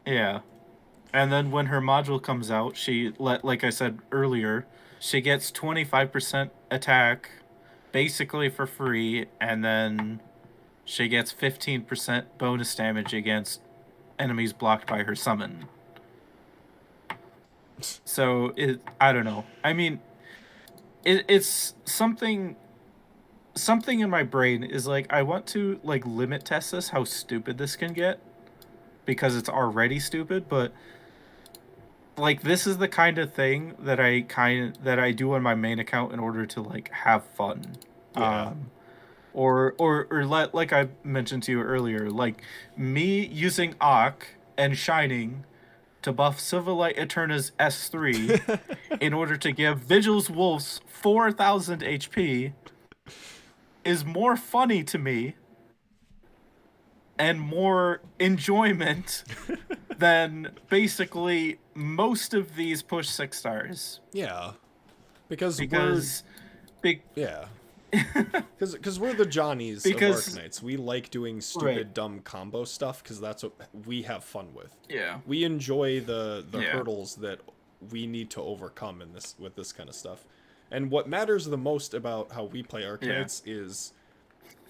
and then when her module comes out, like I said earlier, she gets 25% attack, basically for free, and then she gets 15% bonus damage against enemies blocked by her summon. So I don't know. I mean, it's something in my brain is like, I want to like limit test this, how stupid this can get, because it's already stupid. But like, this is the kind of thing that I do on my main account in order to like have fun. Or like I mentioned to you earlier, like me using Ak and Shining to buff Silverlight Eterna's S3 in order to give Vigil's Wolves 4,000 HP is more funny to me and more enjoyment than basically most of these push 6 stars. Yeah. Because we're the Johnnies of Arknights. We like doing stupid, dumb combo stuff because that's what we have fun with. Yeah. We enjoy the hurdles that we need to overcome with this kind of stuff. And what matters the most about how we play Arknights is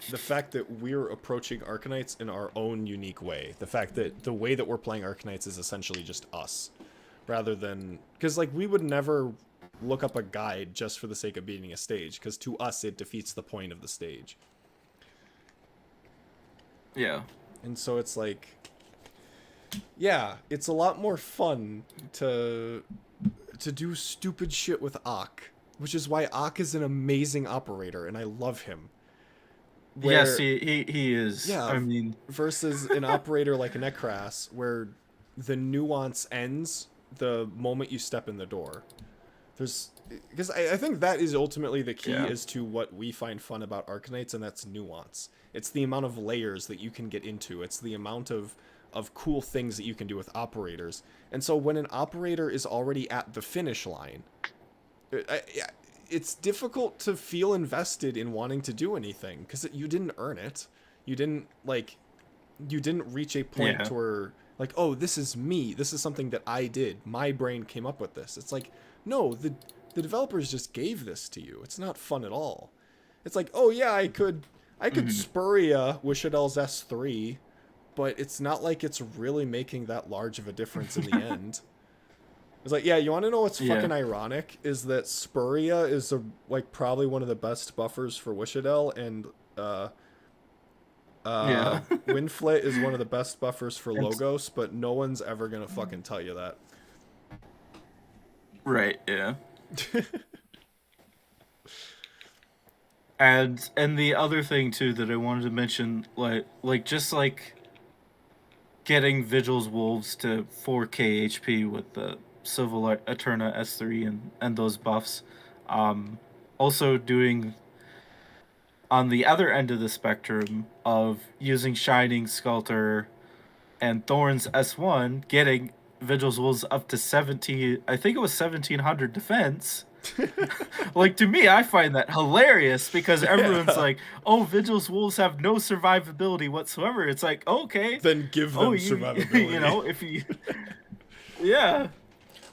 the fact that we're approaching Arknights in our own unique way. The fact that the way that we're playing Arknights is essentially just us. Rather than... Because, like, we would never look up a guide just for the sake of beating a stage, because to us it defeats the point of the stage. Yeah. And so it's like, yeah, it's a lot more fun to do stupid shit with Ak, which is why Ak is an amazing operator and I love him. Yes, he is. Yeah, I mean, versus an operator like Necras, where the nuance ends the moment you step in the door. Because I think that is ultimately the key as to what we find fun about Arknights, and that's nuance. It's the amount of layers that you can get into. It's the amount of of cool things that you can do with operators. And so when an operator is already at the finish line, it's difficult to feel invested in wanting to do anything because you didn't earn it. You didn't reach a point Yeah. to where like, oh, this is me. This is something that I did. My brain came up with this. It's like, no, the developers just gave this to you. It's not fun at all. It's like, oh yeah, I could Spuria Wishadel's S3, but it's not like it's really making that large of a difference in the end. It's like, yeah, you want to know what's fucking ironic is that Spuria is probably one of the best buffers for Wishadel, and Winflit is one of the best buffers for Logos, but no one's ever gonna fucking tell you that. Right, yeah. And the other thing too that I wanted to mention, just getting Vigil's Wolves to 4k HP with the Civil Eterna S3 and those buffs. Also doing on the other end of the spectrum of using Shining Sculptor and Thorns S1, getting Vigil's Wolves up to 17, I think it was 1700 defense. Like, to me, I find that hilarious because everyone's like, oh, Vigil's Wolves have no survivability whatsoever. It's like, okay. Then give them survivability. You know, if you... Yeah.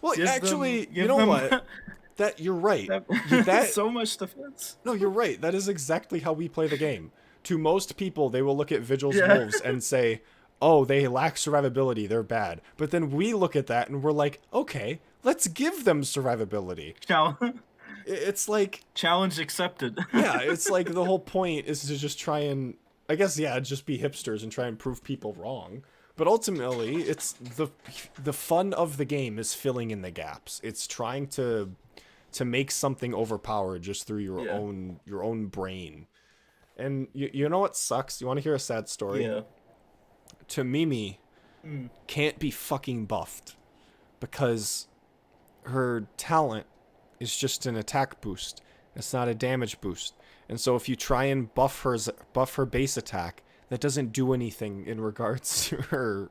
Well, actually, you know what? That you're right. That so much defense. No, you're right. That is exactly how we play the game. To most people, they will look at Vigil's Wolves and say, oh, they lack survivability, they're bad. But then we look at that and we're like, okay, let's give them survivability. It's like... Challenge accepted. Yeah, it's like the whole point is to just try and... I guess, yeah, just be hipsters and try and prove people wrong. But ultimately, it's the fun of the game is filling in the gaps. It's trying to make something overpowered just through your own brain. And you know what sucks? You want to hear a sad story? Yeah. To Mimi can't be fucking buffed because her talent is just an attack boost. It's not a damage boost. And so if you try and buff her base attack, that doesn't do anything in regards to her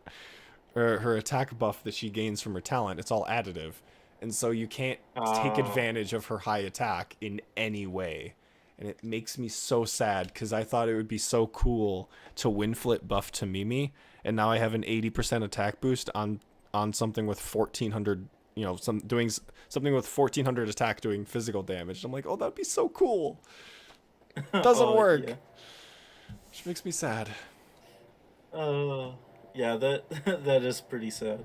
attack buff that she gains from her talent. It's all additive. And so you can't take advantage of her high attack in any way. And it makes me so sad because I thought it would be so cool to Winflit buff to Mimi, and now I have an 80% attack boost on something with 1400, doing something with 1400 attack doing physical damage. I'm like, oh, that'd be so cool. Doesn't work. Yeah. Which makes me sad. Yeah, that is pretty sad.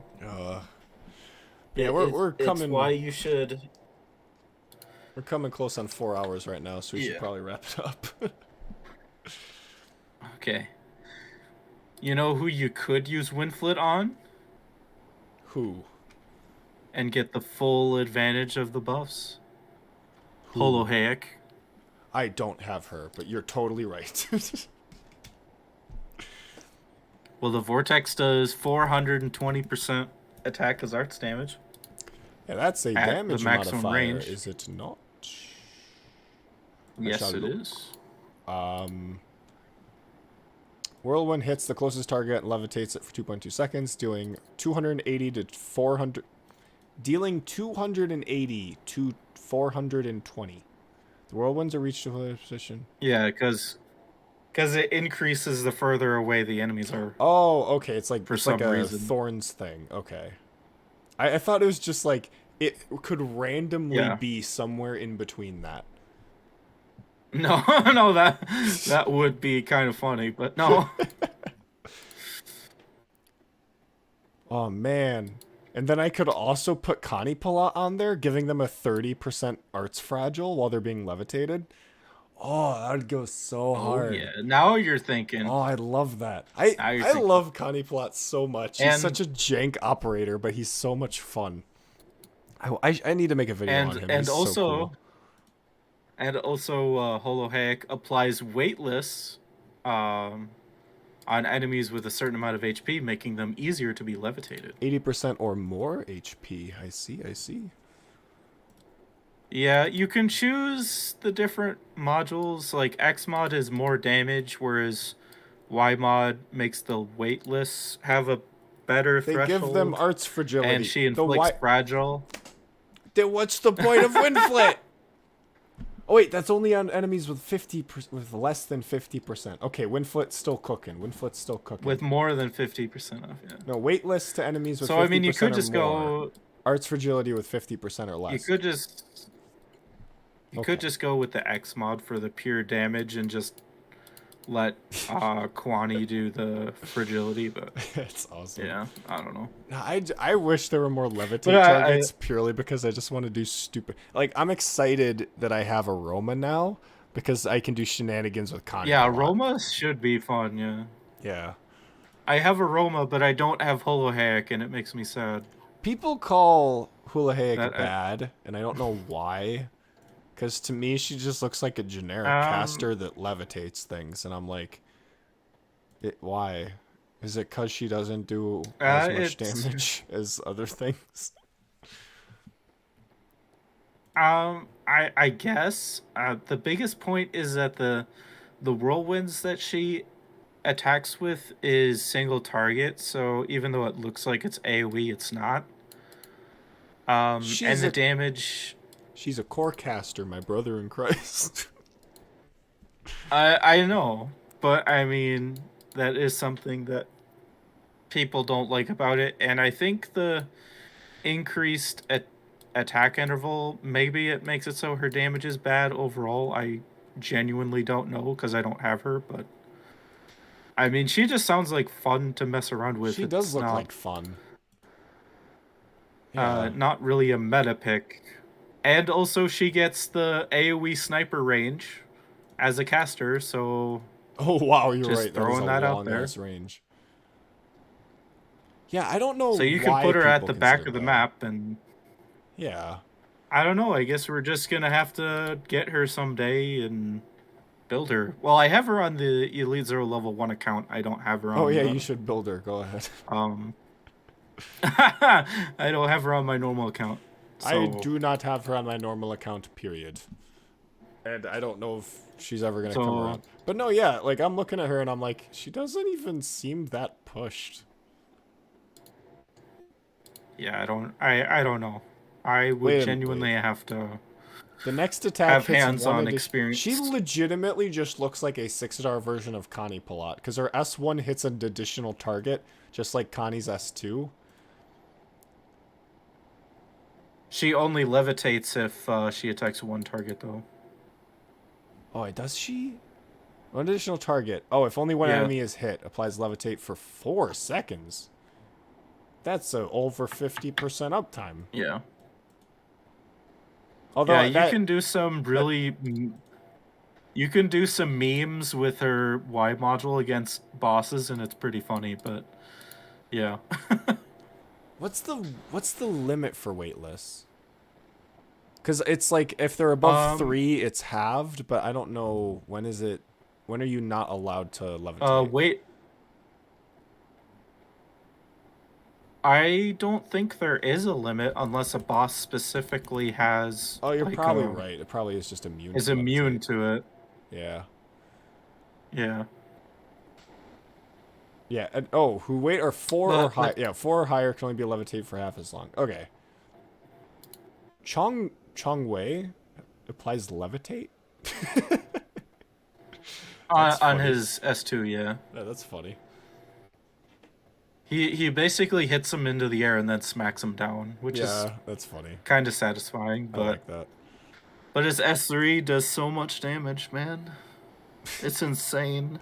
Yeah, we're coming. It's why you should. We're coming close on 4 hours right now, so we should probably wrap it up. Okay. You know who you could use Winflit on? Who? And get the full advantage of the buffs? Holohaic. I don't have her, but you're totally right. Well, the Vortex does 420% attack as arts damage. Yeah, that's a damage modifier, range. Is it not? Yes, it is. Whirlwind hits the closest target and levitates it for 2.2 seconds, dealing 280 to 400... Dealing 280 to 420. The whirlwinds are reached to a position. Yeah, because it increases the further away the enemies are. Oh, okay. It's like, for some reason. Thorns thing. Okay. I thought it was just like it could randomly be somewhere in between that. No, that would be kind of funny, but no. Oh man. And then I could also put Conipala on there, giving them a 30% arts fragile while they're being levitated. Oh, that would go so hard. Yeah, now you're thinking. Oh, I love that. I love Coniplat so much. He's such a jank operator, but he's so much fun. I need to make a video on him. And he's also, so cool. Holohaic applies weightless on enemies with a certain amount of HP, making them easier to be levitated. 80% or more HP. I see. Yeah, you can choose the different modules. Like X mod is more damage, whereas Y mod makes the weightless have a better They threshold. give them arts fragility. And she inflicts fragile. Then what's the point of Windflit? Oh wait, that's only on enemies with with less than 50%. Okay, Windflit's still cooking. Windflit's still cooking. With more than 50% off, yeah. No, waitlist to enemies with 50% so I mean, you could just more. go. Arts fragility with 50% or less. You could just. You could just go with the X mod for the pure damage and just let Kwani do the fragility, but That's awesome. yeah, I don't know. I wish there were more levitate targets purely because I just want to do stupid. Like, I'm excited that I have Aroma now because I can do shenanigans with Connie. Yeah, Aroma should be fun. Yeah. Yeah. I have Aroma, but I don't have Holohack, and it makes me sad. People call Hula Hayek bad, and I don't know why. Because to me, she just looks like a generic caster that levitates things, and I'm like, why? Is it because she doesn't do as much damage as other things? I guess the biggest point is that the whirlwinds that she attacks with is single target, so even though it looks like it's AoE, it's not. And the damage. She's a core caster, my brother in Christ. I know, but I mean, that is something that people don't like about it, and I think the increased attack interval, maybe it makes it so her damage is bad overall. I genuinely don't know because I don't have her, but I mean, she just sounds like fun to mess around with. She does look like fun. Not really a meta pick. And also, she gets the AoE sniper range as a caster, so... Oh, wow, you're just right. Throwing that out there. Range. Yeah, I don't know. So you can put her at the back of the map, and... Yeah. I don't know. I guess we're just going to have to get her someday and build her. Well, I have her on the Elite Zero level 1 account. I don't have her on... Oh, yeah, you should build her. Go ahead. I don't have her on my normal account. So, I do not have her on my normal account, period. And I don't know if she's ever going to come around. But no, yeah, like, I'm looking at her and I'm like, she doesn't even seem that pushed. Yeah, I don't know. I would genuinely have to... The next attack have hands-on experience. She legitimately just looks like a 6-star version of Connie Palat, because her S1 hits an additional target, just like Connie's S2. She only levitates if she attacks one target, though. Oh, does she? One additional target. Oh, if only one enemy is hit, applies levitate for 4 seconds. That's over 50% uptime. Yeah. Although you can do some really... You can do some memes with her Y module against bosses, and it's pretty funny, but... Yeah. What's the limit for weightless? Because it's like, if they're above 3, it's halved, but I don't know, when are you not allowed to levitate? Wait. I don't think there is a limit unless a boss specifically has... Oh, you're probably right. It probably is just immune. Is immune to it. Yeah. Yeah. Yeah, and who wait are 4 or higher. Yeah, 4 or higher can only be levitate for half as long. Okay. Chong Wei applies levitate? On his S2, yeah. Yeah, that's funny. He basically hits him into the air and then smacks him down, which is that's funny. Kind of satisfying. But, I like that. But his S3 does so much damage, man. It's insane.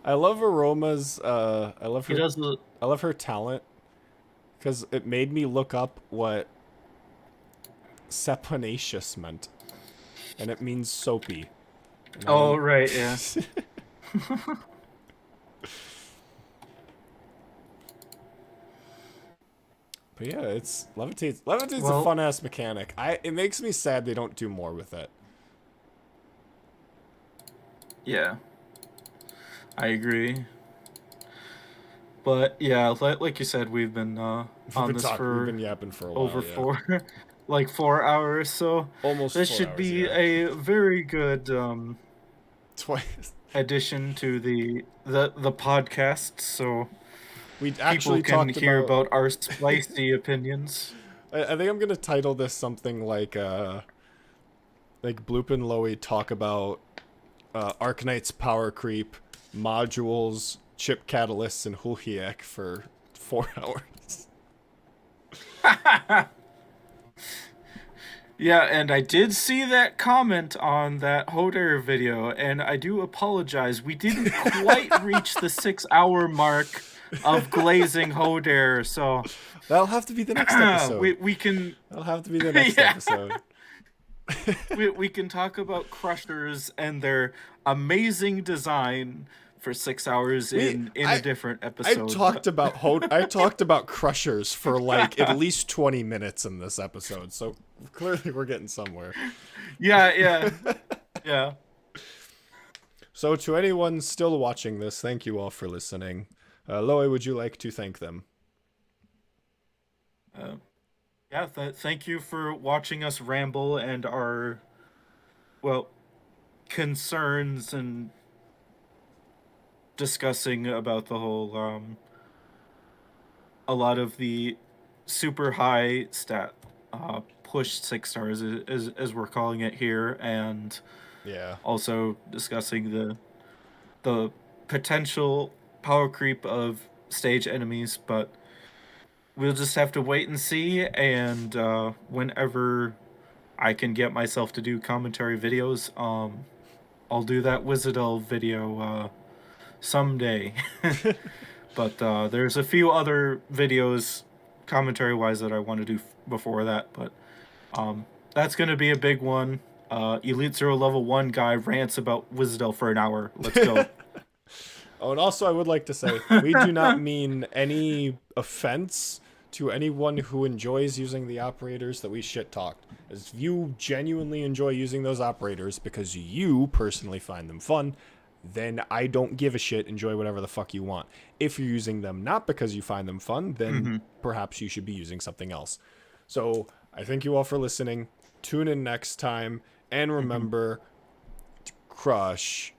I love Aroma's. I love her. I love her talent because it made me look up what saponaceous meant, and it means soapy. Oh right, yeah. But yeah, it's levitate's a fun ass mechanic. It makes me sad they don't do more with it. Yeah, I agree. But yeah, like you said, we've been we've been yapping for a while, over 4 hours. So almost. This should be a very good addition to the podcast. So We People actually can talked hear about our spicy opinions. I think I'm gonna title this something like Bloop and Loey talk about Arknights power creep, modules, chip catalysts, and Hulhiek for 4 hours. Yeah, and I did see that comment on that Hodor video, and I do apologize. We didn't quite reach the 6-hour mark of glazing Hodor, so That'll have to be the next episode. we can That'll have to be the next Yeah. episode. we can talk about Crushers and their amazing design for 6 hours in a different episode. I talked about Crushers for like at least 20 minutes in this episode, so clearly we're getting somewhere. Yeah. So to anyone still watching this, thank you all for listening. Loey, would you like to thank them? Thank you for watching us ramble and our, concerns and discussing about the whole, a lot of the super high stat, pushed 6 stars as we're calling it here, and also discussing the potential power creep of stage enemies, but we'll just have to wait and see, and whenever I can get myself to do commentary videos, I'll do that Wizardel video someday. But there's a few other videos commentary-wise that I want to do before that, but that's going to be a big one. Elite Zero Level 1 guy rants about Wizardel for an hour. Let's go. Oh, and also I would like to say, we do not mean any offense to anyone who enjoys using the operators that we shit-talked. If you genuinely enjoy using those operators because you personally find them fun, then I don't give a shit. Enjoy whatever the fuck you want. If you're using them not because you find them fun, then perhaps you should be using something else. So I thank you all for listening. Tune in next time. And remember, to crush